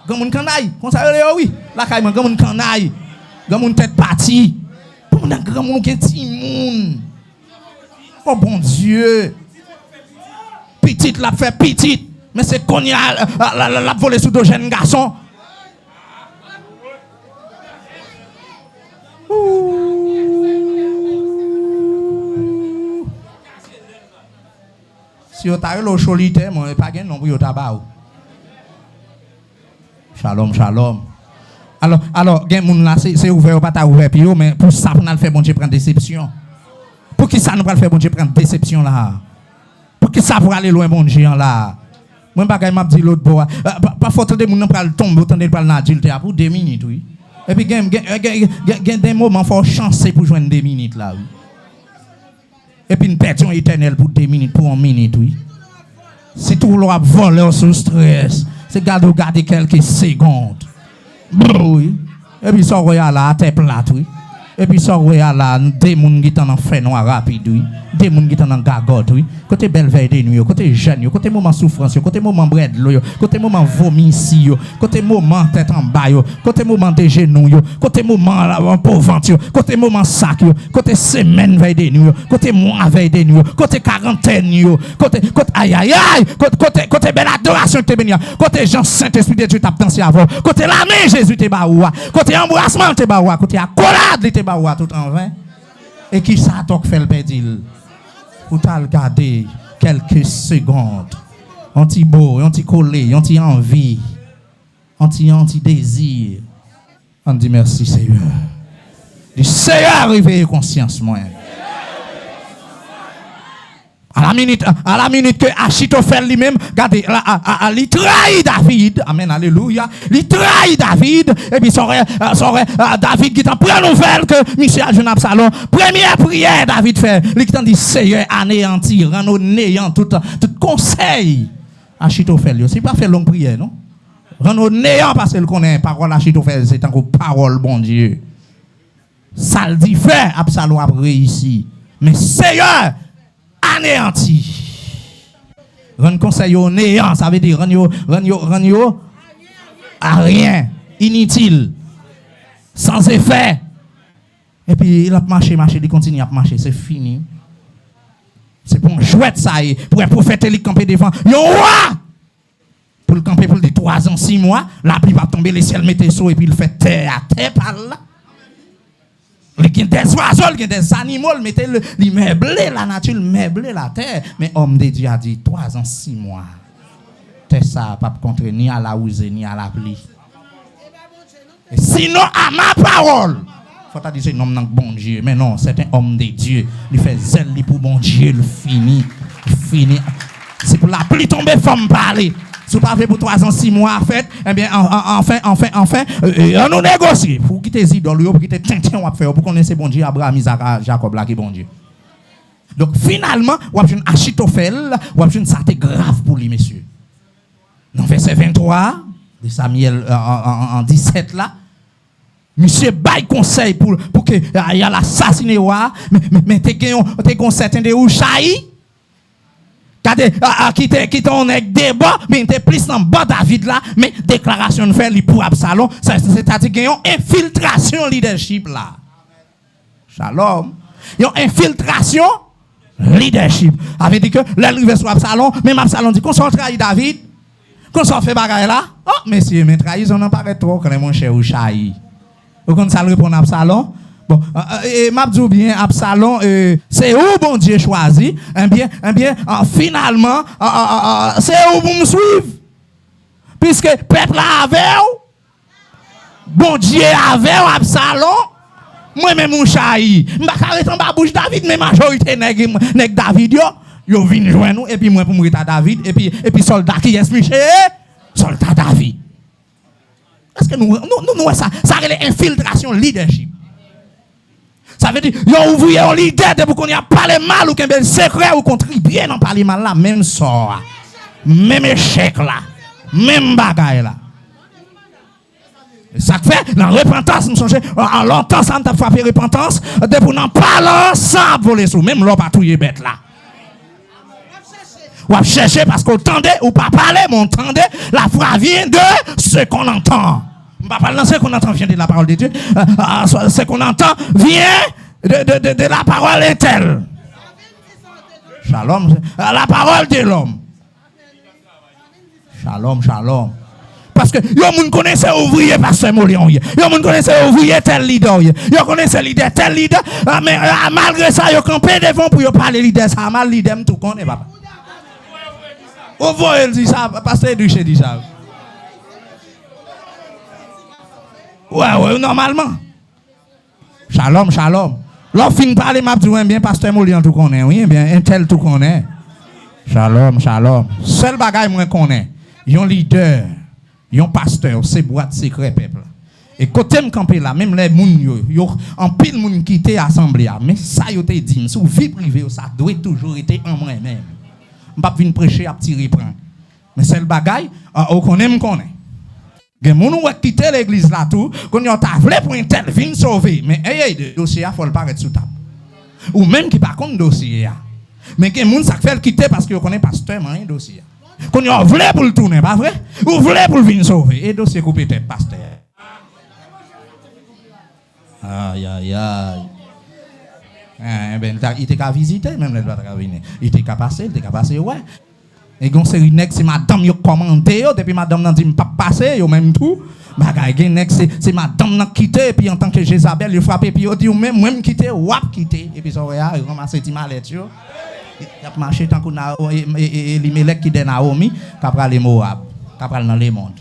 Grand moun canaille, comme ça oui. La caille grand moun canaille. Grand moun tête partie. Pour mon grand moun qui timoun. Oh bon Dieu. Petite la fait petite. Mais c'est qu'on y a la volé sous deux jeunes garçons. Si vous avez le cholité, moi, pas gain non pour tabac. Shalom, shalom. Alors, gen moun là, c'est ouvert ou pas ta ouvert, mais pour ça, on a fait bon Dieu prendre déception. Pour qui ça nous va faire bon Dieu prendre déception là? Pour qui ça pour aller loin bon Dieu là? Moi, bagay m'a dit l'autre bois. Pas faut de moun pral tomber, autant de pral adulte pour 2 minutes, oui. Et puis, gen des moments faut chancer pour joindre 2 minutes là, oui. Et puis, une perdition éternelle pour 2 minutes, pour 1 minute, oui. Si tout le monde vole sous stress, c'est garder quelques secondes. Oui. Et puis, ça, royal là, à terre plate, oui. Et puis, ça, royal là, des gens qui sont en fait noir rapide, oui. Des gens qui sont en gagote, oui. Côté belle veille de nuit, côté jeune, côté moment souffrance, côté moment bread, côté moment vomi ici, côté moment tête en bas, côté moment des genoux, côté moment pauvre, côté moment sac, côté semaine veille de nuit, côté mois veille de nuit, côté quarantaine, côté aïe aïe aïe, côté belle adoration te bénir, côté Jean Saint-Esprit de Dieu t'a dansé avant, côté la main Jésus te baoua, côté embrassement te baoua, côté accolade te baoua tout en vain. Et qui ça t'ok fait le pédil? Pour t'as regarder quelques secondes. Anti-beau, anti-collé, anti-envie, anti-désir. On dit merci Seigneur. Le Seigneur réveille conscience moi. À la minute que Achitophel lui-même, regardez, il trahit David. Amen, alléluia. Il trahit David. Et puis, David qui t'en prend nouvelle que Michel a jeune Absalom. Première prière, David fait. Il t'en dit, Seigneur, anéanti, rend néant tout conseil. Achitophel, c'est pas fait longue prière, non? Rend néant parce qu'il connaît parole Achitophel, c'est encore parole, bon Dieu. Ça le dit fait, Absalom a réussi. Mais Seigneur, anéanti. Rendre conseil au néant, ça veut dire rendre à rien, inutile, sans effet. Et puis il a marché, il continue à marcher, c'est fini. C'est pour un chouette ça, pour un prophète il camper devant. Yo roi! Pour le camper pour 3 ans, 6 mois, la pluie va tomber, les ciels mettent sous et puis il fait terre à terre par là. Il y a des oiseaux, il y a des animaux, il meublé la nature, meublé la terre. Mais homme de Dieu a dit 3 ans, 6 mois. C'est ça, pas contre ni à la house, ni à la pluie. Et sinon, à ma parole, il faut dire c'est un homme de bon Dieu. Mais non, c'est un homme de Dieu. Il fait zèle pour bon Dieu, il finit. C'est pour la pluie tomber, femme parler. Si vous pas fait pour 3 ans, 6 mois, fait, eh bien, enfin, on nous négocie. Pour quitter les idoles, pour quitter Tintin, on va faire, pour connaître bon Dieu, Abraham, Isaac, Jacob, là, qui bon Dieu. Donc, finalement, on va faire un Achitophel, on va faire une santé grave pour lui, messieurs. Dans verset 23, de Samuel en 17, là, monsieur bail conseil pour que y a l'assassiné, mais t'es certain de où chahi. Qui t'en est débat, mais t'es plus dans bas David là, mais déclaration de faire pour Absalom, c'est-à-dire qu'il y a une infiltration leadership là. Shalom. Il y a une infiltration leadership. Avait dit que l'arrivée sur Absalom, même Absalom dit qu'on s'en trahit David, qu'on s'en fait bagaille là. Oh, messieurs, mais trahison n'en paraît trop quand mon cher ou chahi. Vous connaissez ça répond Absalom? Bon, et m'a dit bien, Absalom, c'est où bon Dieu choisi? Eh bien, finalement, c'est où vous me suivez? Puisque le peuple avait, bon Dieu avait Absalom, moi-même mon chahi. Je ne vais pas arrêter en bouche David, mais majorité nèg David, yo vinn joindre nous, et puis moi pour mourir à David, et puis soldat qui est Michel, soldat David. Est-ce que nous ça c'est l'infiltration leadership. Ça veut dire, yon ouvrier en leader, pour qu'on y a parlé mal ou qu'on ait secret ou contribué dans parler mal là, même sort, même échec là, même bagaille là. Ça fait, dans la repentance, nous sommes en longtemps, ça nous a frappé repentance, depuis nous parlons sans voler sous, même l'on patrouille bête là. On va chercher parce qu'on entendait, ou pas parler, mais on entendait, la foi vient de ce qu'on entend. On va parler de ce qu'on entend vient de la parole de Dieu. Ce qu'on entend vient de la parole d'Éternel. Shalom. La parole de l'homme. Shalom, shalom. Parce que yo moun connaissait ouvrier pasteur Molion. Yo moun connaissait ouvrier tel leader. Yo connaissait leader tel leader. Mais malgré ça yo campé devant pour yo parler leader ça mal leader tout connaît papa. Au voyez dit ça pasteur Duché dit ça. Ouais normalement. Shalom, shalom. L'offre fin parler m'a dit bien pasteur Molion tout connaît. Oui bien un tel tout connaît. Shalom, shalom. Seul bagage moi connaît. Yon leader yon pasteur, c'est boîte secret peuple. Et côté me camper là, même les moun yo en pile moun qui était assemblée, mais ça yo te dit, sous vie privée, ça doit toujours être en moi-même. M'pas venir prêcher à petit reprend. Mais c'est le bagaille, on connaît me connaît. Gen moun ou quitter l'église là tout, qu'on yon t'a vle pour un tel vin sauver, mais hey dossier a faut le paraître sous table. Ou même qui par contre dossier a. Mais gen moun ça fait le quitter parce que connaît pasteur man dossier. Qu'on y a voulu pour le tourner, pas vrai? Ou voulez pour le venir sauver? Et dossier coupé tête, pasteur. Aïe, aïe, aïe. Il était qu'à visiter, même les doigts qu'à venir. Il était qu'à passer, ouais. Et gon série nek c'est madame yo commandé yo depuis madame nan dit pas passer yo même tout. Bagay gen nek c'est madame nan quitté et puis en tant que Jézabel il frappé puis yo dit même quitter ou quitter et puis ça ouais, il ramasse ti mallette yo. Il a marché tant que Elimelech qui est Naomi, qui a pris les Moab, qui a pris dans les mondes.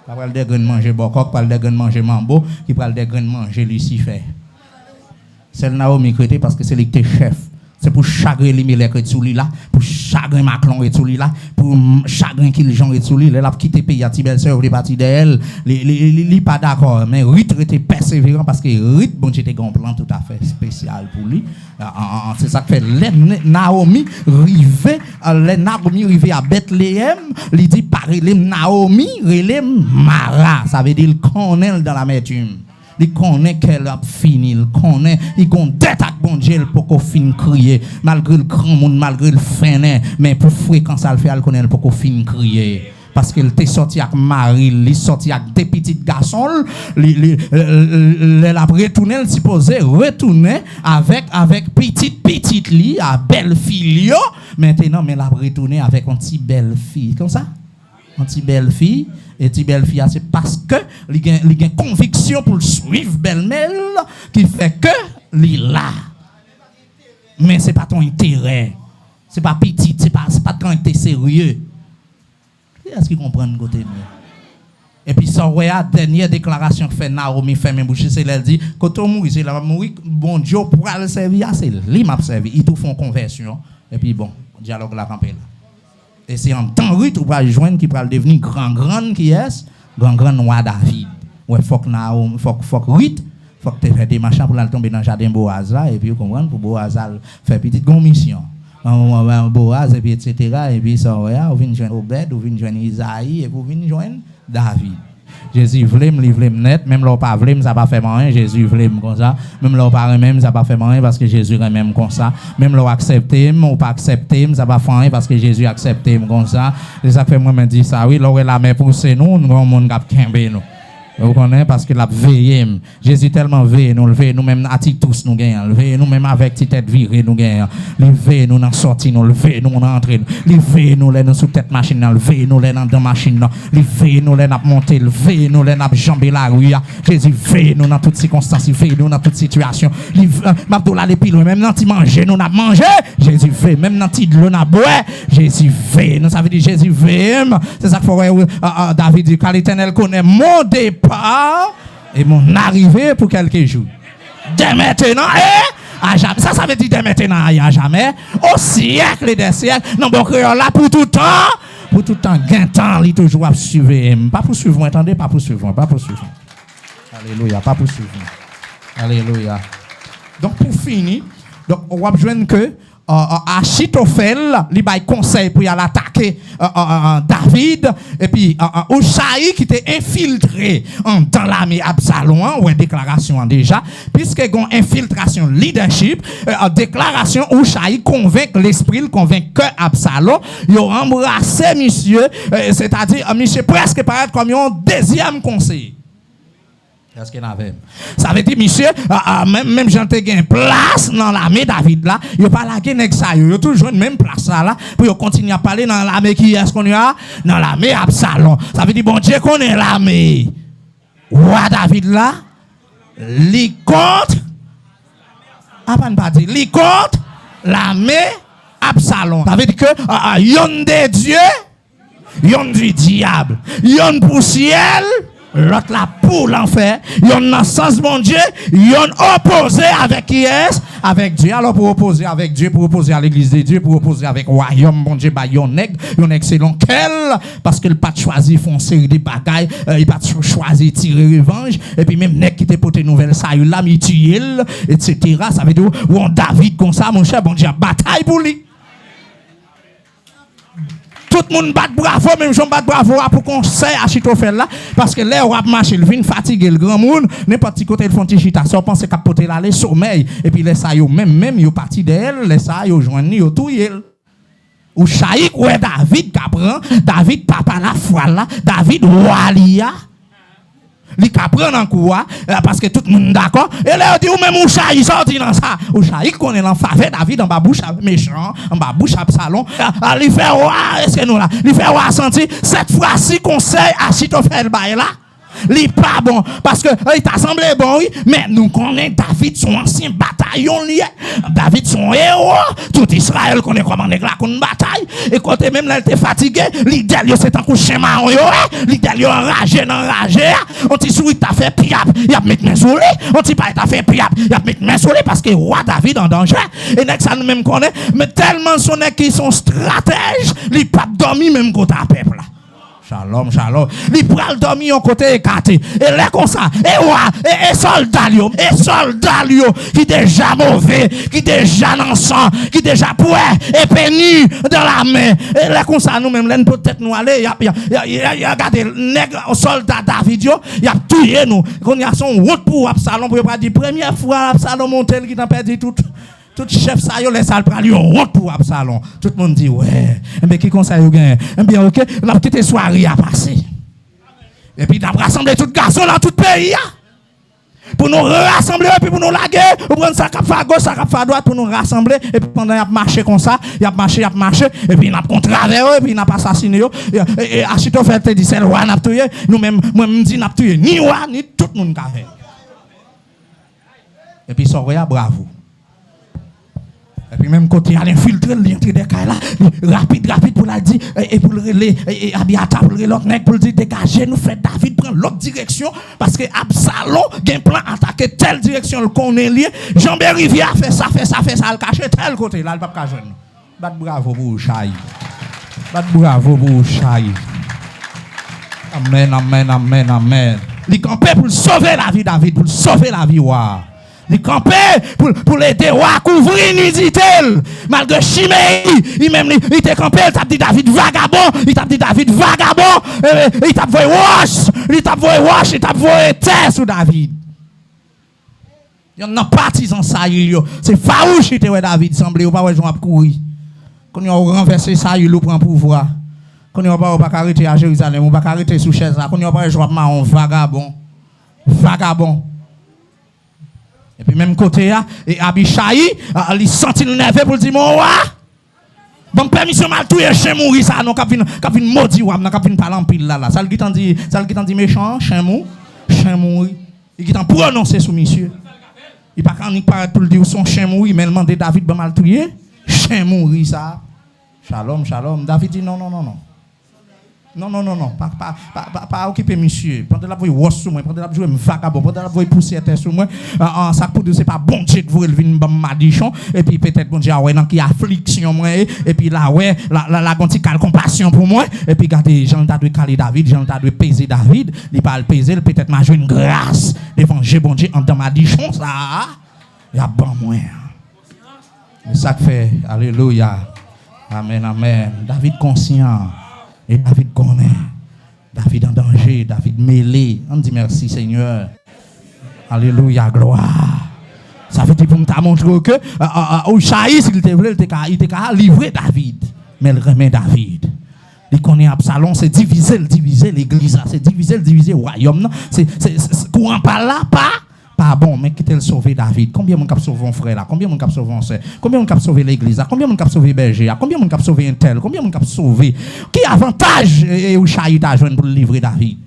Qui a pris des grains manger Bokok, qui a pris des grains manger Mambo, qui a pris des grains manger Lucifer. C'est le Naomi qui était parce que c'est lui qui était chef. C'est pour chagrin Elimelech et sous lui là, pour chagrin Maclon et sous lui là, pour chagrin Kiljon et sous lui. Elle a quitté pays à Tibel-Sœur, les parties d'elle, il pas d'accord. Mais Ruth était persévérant parce que Ruth, bon, c'était un plan tout à fait spécial pour lui. C'est ça que fait Naomi rivé à Bethléem, il dit par Naomi, relève Mara, ça veut dire il connaît dans l'amertume. Il connaît qu'elle a fini, il connaît, il connaît avec bon Dieu pour qu'on finisse crier, malgré le grand monde, malgré le fin, mais pour fréquence ça le fait, elle connaît pour qu'on finisse crier. Parce qu'elle était sortie avec Marie, elle est sortie avec des petits garçons, elle a retourné, elle supposait retourner avec petite li, à belle fille, maintenant, mais elle a retourné avec une petite belle fille, comme ça, une petite belle fille. Et ti belle fille, c'est parce que il y a une conviction pour suivre belle-mère qui fait que il là. Mais c'est pas ton intérêt. C'est pas petit, c'est pas ton intérêt sérieux. Est-ce qu'ils comprennent côté mieux? Et puis ça ouais dernière déclaration que fait Naomi fait même bouche c'est elle dit quand on mourit c'est là mourir bon Dieu pour aller servir c'est lui m'a servi ils tout font conversion et puis bon dialogue la campé là. Et c'est en temps Ruth ou va joindre qui va devenir grand qui est grand roi David. Ouais faut que Naomi faut Ruth faut que tu fais des machins pour aller tomber dans le jardin Boaz là et puis comprendre pour Boaz faire petite mission. Boaz et puis etc. et puis ça ouais on vient joindre Obed on vient joindre Isaïe et vous venez joindre David. Jésus voulait me net, même là pas voulait ça pas fait rien, Jésus voulait comme ça, même là pas même ça pas fait rien parce que Jésus est même comme ça, même là accepter ou pas accepter ça pas fait rien parce que Jésus accepter comme ça, et ça fait moi me dire ça oui, là la main pousser nous monde cap kembe nous. Vous connaissez parce que la veille Jésus tellement veille nous même à tous nous gagnons lever nous même avec tête virée nous gagnons lever nous dans sortie nous lever nous dans entrée lever nous les sous tête machine lever nous les dans machine lever nous les n'a monter lever nous les n'a jamber la rue Jésus veille nous dans toutes circonstances veille nous dans toute situation m'abdoula les pile même dans ti manger nous n'a manger Jésus veille même dans ti de l'eau n'a boire Jésus veille nous ça veut dire Jésus veille c'est ça qu'il faut David dit car l'Éternel connaît mon départ et mon arrivée pour quelques jours. Dès maintenant, à jamais. Ça veut dire dès maintenant et à jamais. Au siècle et des siècles. Non, bon, créole là pour tout temps, gain temps, il toujours à suivre. Pas pour suivre, entendez, pas pour suivre. Alléluia, pas pour suivre. Alléluia. Donc, pour finir, donc, on va besoin que Achitophel, il a conseil pour y aller attaquer David, et puis Oushaï qui était infiltré dans l'armée Absalom, ou une déclaration déjà, puisque il y a une infiltration leadership, déclaration Oushaï convainc l'esprit, convainc que Absalom, il a embrassé monsieur, c'est-à-dire monsieur presque paraît comme un deuxième conseiller. Est-ce qu'il y en avait? Ça veut dire, monsieur, même j'en ai une place dans l'armée David là, il n'y a pas la guerre ça, il y a toujours une même place là, pour continuer à parler dans l'armée qui est-ce qu'on y a? Dans l'armée Absalom. Ça veut dire, bon Dieu, qu'on est l'armée. Roi David là, li contre, li contre l'armée Absalom. Ça veut dire que, yon de Dieu, yon du diable, yon pour ciel, l'autre là pour l'enfer, yon dans sens bon Dieu, yon opposé avec qui est? Avec Dieu. Alors pour opposer avec Dieu, pour opposer à l'église de Dieu, pour opposer avec royaume bon Dieu, bah yon nèg selon quel, parce que le pas choisi font série de bagailles, il pas choisi tirer revanche, et puis même nèg qui te porté nouvelle ça, il l'a mis tuer, etc. Ça veut dire ou David comme ça, mon cher bon Dieu, bataille pour lui. Tout le monde bat bravo, même je bat bravo pour conseil à Chitophel là, parce que là, on va marcher, il vient fatiguer le grand monde, n'importe qui côté, ils font chita, ça, on pense qu'à porter là, les sommeil, et puis les ça, même, ils parti d'elle, les ça, ils joignent, ils tout, ou Chaïk, ouais, David, Capran, David, papa la foi là, David, Walia. Li ka prendre en quoi parce que tout le monde d'accord et là dit ou même ou Chaïk sorti dans ça ou Chaïk connaît en faveur David en bas bouche méchant en bas bouche Absalom li fait est-ce que nous là li fait sentir cette fois-ci conseil à Chitophel bail là li pas bon parce que il t'a semblé bon oui mais nous connaissons David son ancien bataillon lié David son héros tout Israël connaît comment nèg la kon bataille et côté même là il était fatigué li delio c'est un coup schéma yo li delio enragé on ti souris t'a fait piap y a mettre main sur lui on ti pas t'a fait piap y a mettre main sur lui parce que roi David en danger et nèg ça nous même connaît mais tellement son nèg qui sont stratèges li pas dormi même côté peuple là. Shalom, shalom. Li pral dormi en côté écarté. Et là comme ça. Et soldat yo, qui déjà mauvais, qui déjà dans sang, qui déjà poué et pénu dans la main. Et là comme ça nous même là peut-être nous aller y a regardé nègre soldat David yo, y a tué nous. Qu'on y a son route pour Absalom pour pas dire première fois Absalom montel qui t'a perdu tout chef ça yo les sales pral yo honte pour Absalom. Tout le monde dit ouais, mais qui conseille yo gagne. Bien OK, la petite soirée a passé. Et puis n'a rassembler tout garçon dans tout pays pour nous rassembler et puis pour nous laguer, pour prendre ça cap à gauche, ça cap à droite pour nous rassembler et puis pendant y a marché comme ça, y a marché et puis n'a contravé et puis n'a pas assassiné yo et Achitophel te dit c'est roi n'a tué, nous même moi me dit n'a tué ni roi ni tout le monde ka fait. Et puis son roi bravo. Et puis même côté à l'infiltrer l'entrée des cailles là rapide pour la dire et pour les Abiata pour l'autre nèg pour dire dégager nous fait David prendre l'autre direction parce que Absalom gain plan attaquer telle direction le connaît lié Jean-Bert Rivière fait ça le cacher tel côté là le pas ka joindre bat bravo pour Chaïk amen il campait pour sauver la vie David pour sauver la vie wa. Il campait pour l'aider à couvrir nudité. Malgré Chiméi, il était campé, il t'a dit David vagabond, il t'a voyé wash, il t'a voyé terre sur David. Il y en a partisans ça, c'est farouche, il était David, semblait ou pas ouais, j'en courir. Quand il a renversé ça, il prend pouvoir. Quand il a pas arrêté à Jérusalem, on pas arrêter sous chaise là, quand il a pas joué marron vagabond. Et puis même côté et Abishai, il sentit le nerveux pour dire mon roi. Bon permission mal tuer chien mourir ça non cap vinn maudit ou n'a cap vinn parler en pile là. Ça qui t'en dit méchant, chien mourir. Il qui t'en prononcer sous monsieur. Il pas quand il paraît pour le dire son chien mourir mais demander David ben mal tuer, chien mourir ça. Shalom. David dit non. Non, pas occuper monsieur. Pendant la voix sur moi, pendant la jouer vagabond, pendant la voix pousser terre sur moi, ça pour dire c'est pas bon Dieu que vous lever une madichon et puis peut-être bon Dieu ouais dans qui affliction moi et puis là ouais la gonti cal compassion pour moi et puis regardez Jean t'a dû caler David, Jean t'a dû peser David, il pas le peser, peut-être m'a joué une grâce devant bon Dieu en dans madichon ça. Il y a bon moi. Mais ça fait alléluia. Amen. David conscient. Et David connaît. David en danger. David mêlé. On dit merci Seigneur. Alléluia, gloire. Ça veut dire pour me montrer que Ochaïs, il était livré David. Mais il remet David. Il connaît Absalom, c'est diviser l'église, c'est diviser le royaume. C'est courant par là, pas bon, mais qui t'a sauvé David? Combien de monde qui sauvé un frère là? Combien de monde qui sauvé un sœur? Combien de monde qui sauvé l'église là? Combien de monde qui sauvé berger là? Combien de monde qui sauvé un tel? Combien de monde qui sauvé? Qui avantage ou chaït à joindre pour livrer David?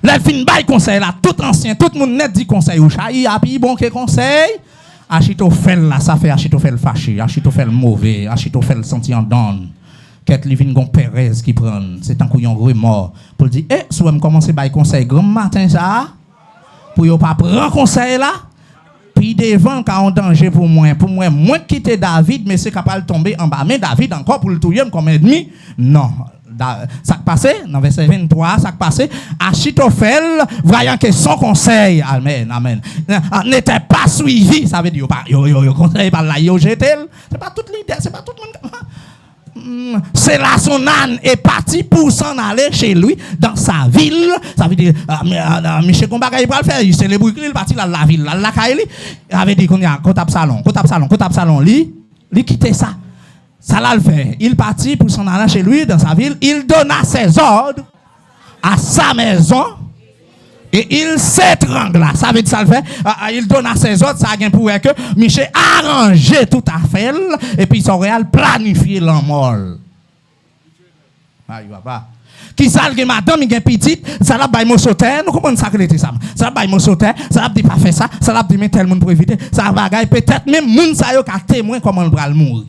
Là, fin bail conseil là, tout ancien, tout le monde net dit conseil ou chaït, a puis bon que conseil. Achitophel là, ça fait Achitophel fâché, Achitophel mauvais, Achitophel senti en donne. Qu'est-ce que Livin Pérez qui prend? C'est un couillon remords pour dire, si vous commencez bail conseil grand matin ça, pour ne pas prendre conseil là, puis devant quand on danger pour moi quitter David, mais c'est capable de tomber en bas. Mais David encore pour le tuer comme ennemi? Non. Ça passé, dans verset 23, ça passé, Achitophel, voyant que son conseil, amen, n'était pas suivi, ça veut dire, yo conseil par là, yo jeté, c'est pas toute l'idée, c'est pas tout le monde. C'est là son âne est parti pour s'en aller chez lui, dans sa ville. Ça veut dire, Michel Combaga, il va le faire, il célèbre, il est parti dans la ville, la Kaili. Il avait dit qu'on y a un tape salon, lui quittait ça. Ça l'a le fait. Il partit pour s'en aller chez lui, dans sa ville. Il donna ses ordres à sa maison et il s'étrangla. Ça veut dire ça le fait. Il donna ses ordres, ça a gagné pour que Michel arrangeait tout à fait et puis son réel planifier l'emmort. Il va pas. Qui ça le madame, il est petite, ça l'a baillé mon sauter, nous comprenons ça que c'était ça. Ça l'a baillé mon sauter, ça l'a dit pas faire ça, ça l'a dit mettre tel monde pour éviter, ça va gagner peut-être même moun ça yo ka témoin comment le bras mourir.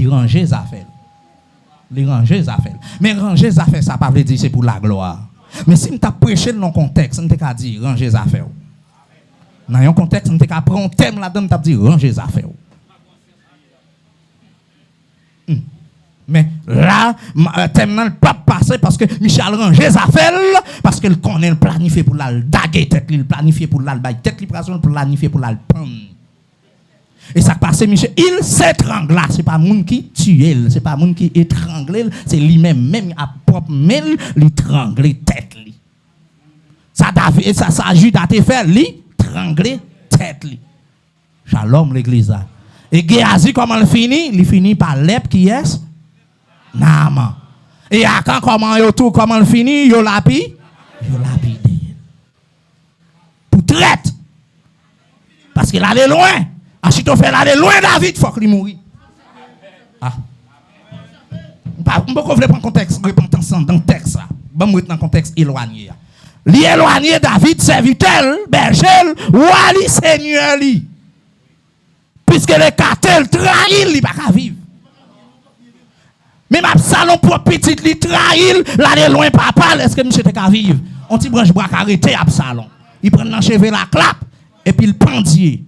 Il ranger les affaires. Mais ranger les affaires, ça ne veut pas dire c'est pour la gloire. Mais si nous avons prêché dans le contexte, nous avons dit ranger les affaires. Dans un contexte, nous avons pris un thème là-dedans, nous avons dit ranger les affaires. Mais là, le thème n'a pas passé parce que Michel range les affaires, parce qu'il connaît le planifié pour la daguer tête, le planifié pour la bailler tête, le planifié pour la pendre. Et ça passe, Michel, il s'étrangla. Ce n'est pas moun qui tue, ce n'est pas moun qui étrangle, c'est lui-même, même à propre mêle, l'étrangler tête. Ça David, ça Judas te fait, l'étrangler tête. Shalom l'église. Et Géasi, comment il finit? Il finit par l'ép qui est Naaman. Et Akan, comment il finit? Il lapide. Pour traite. Parce qu'il allait loin. Achitophel allait loin David, il faut qu'il mourit. On peut prendre le contexte, repentance dans le texte. Bon, dans le contexte éloigné. L'éloigné David, serviteur, berger, wali seigneur. Puisque le cartel trahit, il ne va pas vivre. Même Absalom pour petit, il trahit, l'aller loin papa, est-ce que monsieur te vivre? On t'y branche bras arrêté Absalom. Il prend dans cheveux la clap et puis il pendie.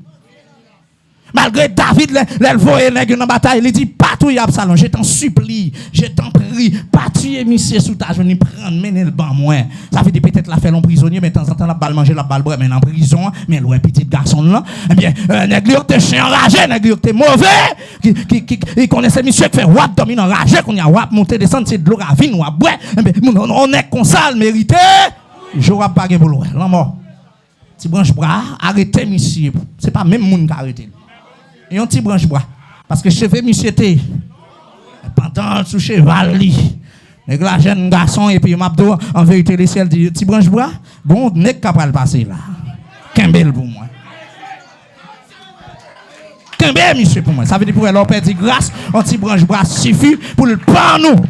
Malgré David, le voyait dans la bataille, il dit, pas tuer Absalom, je t'en supplie, je t'en prie, pas tuer monsieur sous ta journée, prendre, mener le banc moins. Ça fait peut-être la faire l'homme prisonnier, mais de temps en temps, la balle manger, la balle boire, mais en prison, mais loin petit garçon là, eh bien, nègre t'es chien enragé, nègre t'es mauvais, qui connaissait monsieur qui fait wap, domine enragé, qu'on y a wap, monter, descendre, c'est de l'eau ravine, wap, ouais, on est comme ça, mérité, je wap pas pour l'eau, la mort. Si branche bras, arrêtez monsieur, c'est pas même monde qui arrêté. Et un petit branche bois. Parce que cheveux monsieur était pendant sous cheval li. Nèg la jeune garçon et puis m'abdo en vérité le ciel dit petit branche bois. Bon nèg capable passer là. Kembel pour moi. Kembel monsieur pour moi. Ça veut dire pour elle perdre grâce, un petit branche bois suffit pour le pan nous.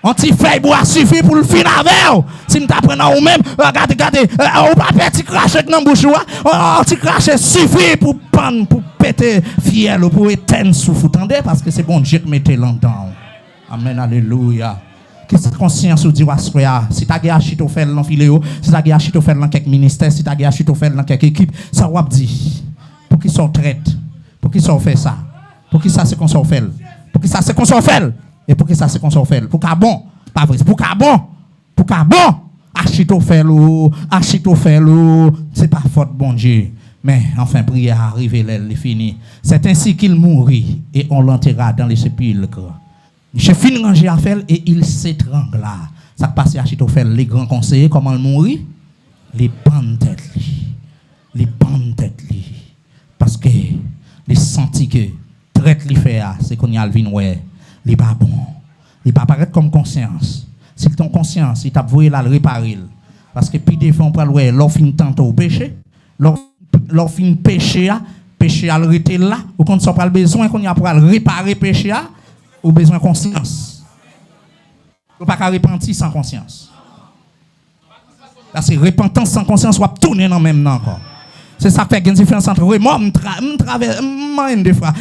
On t'y fait bois suffit pour le fin avec. Si nous t'apprenons ou même, regardez, on pas petit cracher dans bouche on t'y cracher suffit pour prendre pour péter fiel ou pour éteindre souffle, attendez parce que c'est bon Dieu qui mette longtemps. Amen, alléluia. Qui cette conscience ou dit si tu as Achitophel dans filéo, si tu as Achitophel dans quelques ministères, si tu as Achitophel dans quelques équipes, ça va dit pour qui sont traite, pour qui sont fait ça, pour qui ça c'est qu'on s'en fait, pour qui ça c'est qu'on s'en fait. Et pour que ça c'est qu'on s'en fait? Pour qu'à bon, pas vrai, pour qu'à bon, Achitophel, c'est pas faute bon Dieu. Mais enfin, prière arrivée, elle est finie. C'est ainsi qu'il mourit et on l'enterra dans les sépulcres. Je finis ranger à faire et il s'étrangla. Ça passe à Achitophel, les grands conseillers, comment il mourit? Les bandes tête. Parce que les sentis que traite les fait, c'est qu'on y a le vin ouais. Il n'est pas bon. Il ne pas paraître comme conscience. Si ton conscience, il t'a voué la réparer. Parce que puis des fois, on peut le l'offre tantôt au péché. L'offre péché, péché a arrêté là. Ou quand on pas besoin qu'on y a pour réparer péché, ou besoin de conscience. On ne peut pas repentir sans conscience. Parce que repentance sans conscience, on va tourner dans le même temps encore. C'est ça qui fait une différence entre remords,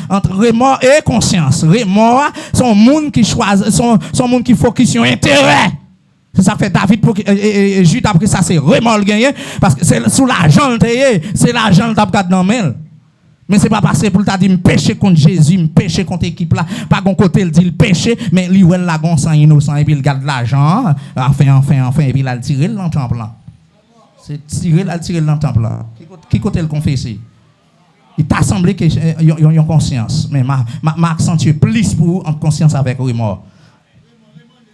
entre remords et conscience. Remords sont monde qui choisissent, sont monde qui focus sur intérêt. C'est ça qui fait David pour Jude après ça c'est remords gagné parce que c'est sous l'argent c'est l'argent t'a pas dans main. Mais c'est pas passé pour t'a dit me pécher contre Jésus, me pécher contre l'équipe là, pas gon côté il dit le péché mais lui elle la gon sang innocent et puis il garde l'argent, enfin et puis il a tiré dans le temple là. C'est tiré dans le temple là. Qui côté le confesser? Il t'a semblé que y a conscience, mais m'a accentué plus pour en conscience avec remords.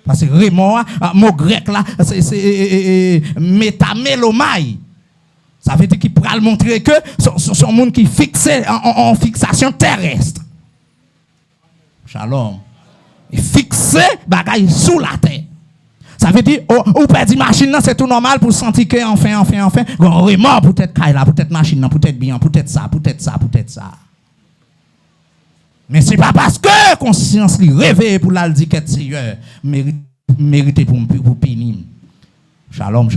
Parce que remords, mot grec là, c'est métamélomai. Ça veut dire qu'il pourra montrer que c'est un monde qui fixe en fixation terrestre. Shalom. Il fixe bagaille sous la terre. Ça veut dire, ou perdre machine, c'est tout normal pour sentir que enfin, on remords peut-être Kaila, peut-être machine, peut-être bien, peut-être ça. Mais c'est pas parce que conscience lui réveille pour la dire que Seigneur mérité pour punir. Shalom.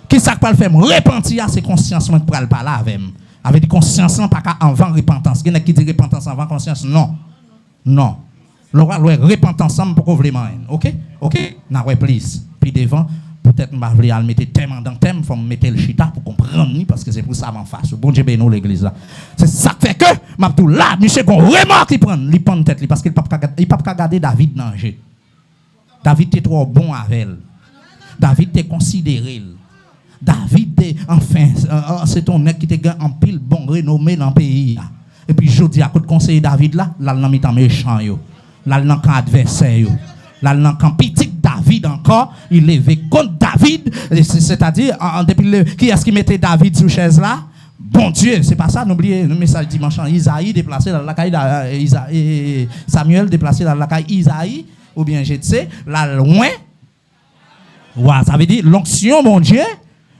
Qui ça peut le faire? Repentir, c'est conscience pour le parler avec. Avec des conscience, pas avant repentance. Il y en a qui dit repentance avant conscience. Non. L'aura repentance ensemble pour vraiment. OK? N'a ouais please. Puis devant, peut-être m'a voulu al mettre thème dans thème, faut mettre le chita pour comprendre parce que c'est pour ça m'en face. Bon Dieu bénisse l'église là. C'est ça qui fait que m'a tout là, monsieur gon remords qui prend, il prend tête parce qu'il pas garder David dans jeu. David était trop bon avec elle. David était considéré. David enfin c'est ton nèg qui te gagne en pile bon renommé dans le pays. Et puis je dis à côté conseiller David là n'a mis en méchant yo. Là nan kan adversaire yo. Là nan kan petit David encore, il levé contre David, c'est-à-dire depuis qui est-ce qui mettait David sur chaise là? Bon Dieu, c'est pas ça, n'oubliez le message dimanche Isaïe déplacé dans la caille Samuel déplacé dans la caille Isaïe ou bien je sais là loin. Ouais, ça veut dire l'onction mon Dieu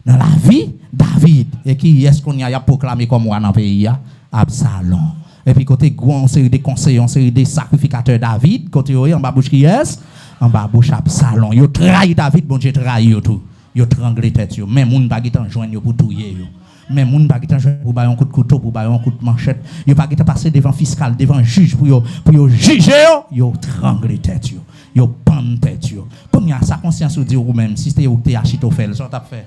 dans la vie David et qui est-ce qu'on y a proclamé comme roi dans le pays Absalom. Et puis côté on série des conseillers, on série des sacrificateurs David, côté en bas bouche qui est en bas bouche Absalom. Yo trahi David, bon Dieu trahi yo tout. Yo tranglé tête yo, même moun pas gitan joindre yo pour touyer yo. Même moun pas gitan joindre pour bailler un coup de couteau, pour bailler un coup de manchette. Yo pas gitan passer devant fiscal, devant juge pour yo juger yo tranglé tête yo. Yo pendre tête yo. Comme y a sa conscience ou dire ou même si c'était ou t'es Achitophel, ça t'a fait.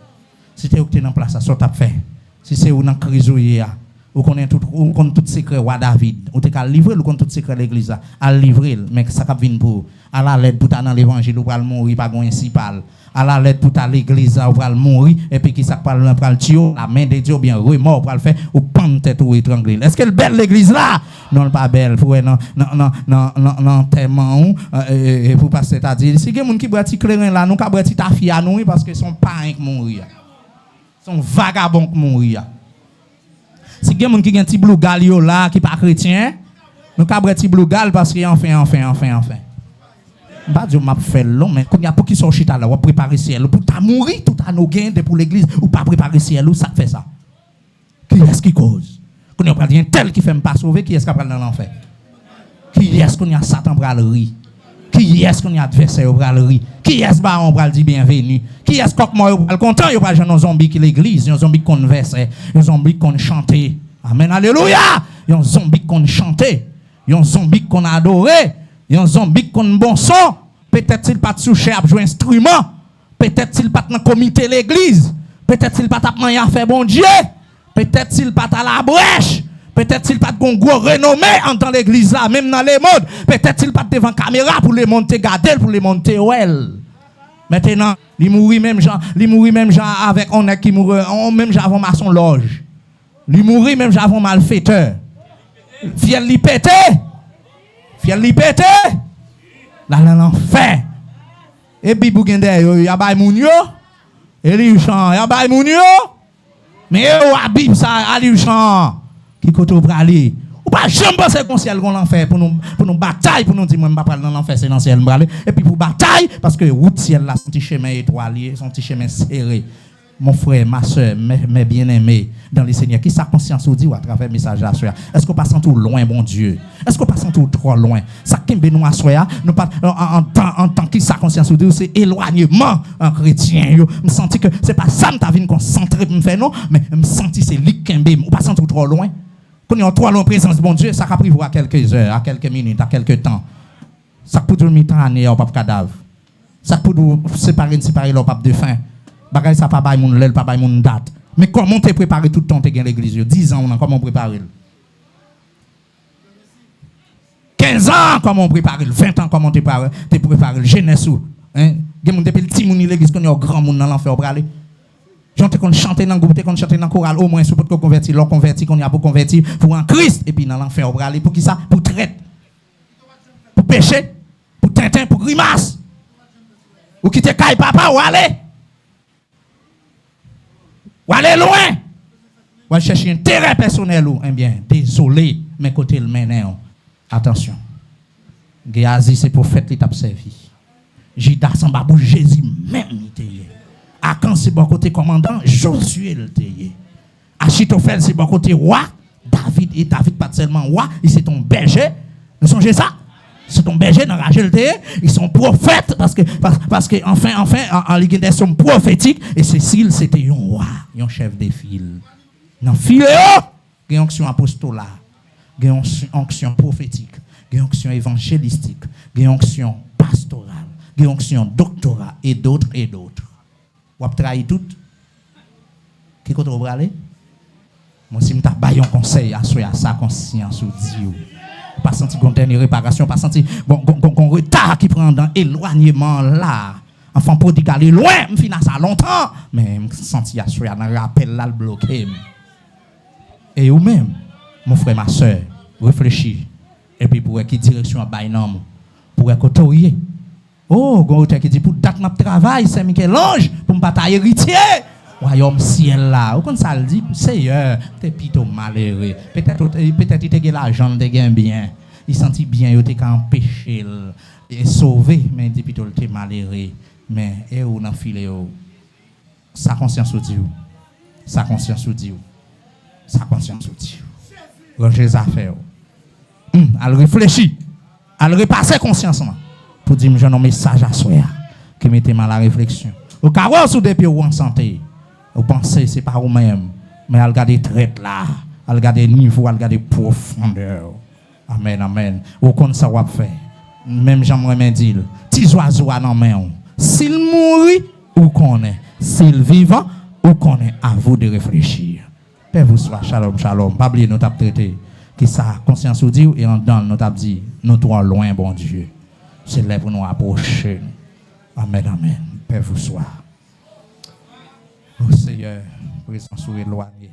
Si t'es ou t'es dans place ça t'a fait. Si c'est ou dans crise ou connaît tout secret roi David ou te ka livrer ou connaît tout secret l'église à livrer mais ça cap vinn pour à la lettre pour ta dans l'évangile ou pral mourir pas gon principal à la lettre pour ta l'église ou pral mourir et puis qui ça pral tuer la main de Dieu bien remords pral faire ou pendre tête ou étrangler. Est-ce qu'elle belle l'église là? Non pas belle pour non tellement et pour passer c'est-à-dire si quelqu'un monde qui boit petit clairin là nous ka boit ta fille à nous parce que son parents qui mourir. Son vagabond qui mourir. Si quelqu'un qui a un petit blue gal là qui pas chrétien, nous ca petit blue gal parce que enfin. Pas Dieu m'a fait long mais quand il y a pour qui sont chita là, on préparer ciel pour ta mourir tout à nos gains pour l'église ou pas préparer ciel ou ça fait ça. Qui est-ce qui cause? Quand on parle d'un tel qui fait me pas sauver, qui est-ce qui va dans l'enfer? Qui est-ce qu'on y a Satan pour le riz? Qui est-ce qu'on y a adversaire pour le riz? Qui est-ce que on va dire bienvenue? Qui est-ce qu'on va content? Il y a un zombie qui l'église, un zombie qu'on verse, un zombie qu'on chante. Amen, alléluia! Un zombie qu'on chante, un zombie qu'on adore, un zombie qu'on bon son. Peut-être s'il pas touché à jouer instrument, peut-être s'il pas dans comité l'église, peut-être s'il pas tapé à faire bon Dieu, peut-être s'il pas à la brèche. Peut-être s'il pas de gros renommé en dans l'église là, même dans les modes. Peut-être s'il pas devant caméra pour les monter garder, pour les monter well. Maintenant, il mourit même gens avec on est qui mourit, même gens avant maçon loge. Il mourit même gens avant malfaiteur. Fiel li pété. Là l'enfer. Et puis pour gender yo y a bay moun yo. Et li chan, y a bay moun yo. Mais yo abim ça ali chan. Qui côté pour aller Ou pas jamais penser qu'on ciel qu'on l'enfer pour nous bataille pour nous dire moi pas dans l'enfer c'est dans ciel m'aller et puis pour bataille parce que route ciel là son petit chemin étoilé, son petit chemin serré. Mon frère, ma soeur, mes bien-aimés dans les Seigneurs, qui sa conscience vous dit ou à travers le message à soya? Est-ce qu'on passe tout loin, bon Dieu? Est-ce qu'on passe tout trop loin? Ça qui nous à soya, nous pas en tant que sa conscience vous dit, c'est éloignement en chrétien. Je sens que c'est pas ça que tu as concentrer pour me faire non, mais je sens que c'est lui qui est ou passe tout trop loin. Quand on est trop loin en présence de bon Dieu, ça a pris à quelques heures, à quelques minutes, à quelques temps. Ça peut nous mettre en au pape cadavre. Ça peut nous séparer le pape de fin. Bagay ça pas bail moun lèl pas bail moun date. Mais comment t'es préparé tout le temps t'es dans l'église 10 ans on a comment préparer 15 ans comment préparer 20 ans comment t'es préparé jeunesse ou hein gen moun depuis petit moun l'église qu'on y a grand moun dans l'enfer pour aller j'entends qu'on chanter dans groupe qu'on chanter dans chorale au moins pour qu'on convertir l'on converti qu'on y a pour convertir pour en Christ et puis dans l'enfer pour aller pour qui ça pour traite pour péché pour tintin pour grimace ou quitter caille papa ou aller ou aller loin. Ou aller chercher un terrain personnel ou, eh bien, désolé, mais côté le mené. Attention. Géasi, c'est prophète qui t'a servi. Judas, c'est babou Jésus, même il t'est. Akan, c'est bon côté commandant, Josué le t'est. Achitophel, c'est bon côté roi. David pas seulement roi, il c'est ton berger. Vous songez ça? C'est ton berger dans la GLT, ils sont prophètes parce que enfin en ligue des sommes prophétiques et Cécile c'était un roi, un chef de file. Dans file il y a une onction apostolale, il y a une onction prophétique, il y a une onction évangélistique, il y a une onction pastorale, il y a une onction doctorat et d'autres. Vous avez trahi tout. Qui est-ce que vous aller? Moi si je t'ai un conseil à sa conscience ou Dieu. Pas senti qu'on a une réparation, pas senti qu'on retard qui prend dans éloignement là. Enfant prodigal est loin, je finis ça longtemps, mais je senti qu'il y a un rappel là le bloqué. Et vous même, mon frère, ma soeur, réfléchis. Et puis pour quelle direction à Bainam, pour côtoyer. Oh, qui dit pour date notre travail, c'est Michel-Ange, pour me bataille héritier. Royaume ciel là, ou quand ça le dit, Seigneur, t'es plutôt malheureux. Peut-être il te l'argent, te gagne bien. Il sentit bien, il te empêché et sauvé, mais il dit plutôt t'es malheureux. Mais et où dans filet sa conscience ou Dieu. Sa conscience ou Dieu. Sa conscience ou Dieu. Ranger les affaires. Elle réfléchit. Elle repasse conscience pour dire j'ai un message à soi qui mettez mal à la réflexion. Au cas où sous des pieds ou en santé. Vous pensez c'est pas vous-même, mais elle garde traite là, elle garde niveau, elle garde profondeur. Amen, amen. Ou comme ça va faire. Même j'aimerais dire, petits oiseaux dans main. S'il mourit ou connaît, s'il vivant ou connaît, à vous de réfléchir. Père vous soit, shalom, shalom. Pas oublier nous t'a traité qui ça conscience ou dit et en dedans nous t'a dit nous trop loin bon Dieu. C'est là pour nous approcher. Amen, amen. Père vous soit. Oh Seigneur, présence ou éloigné.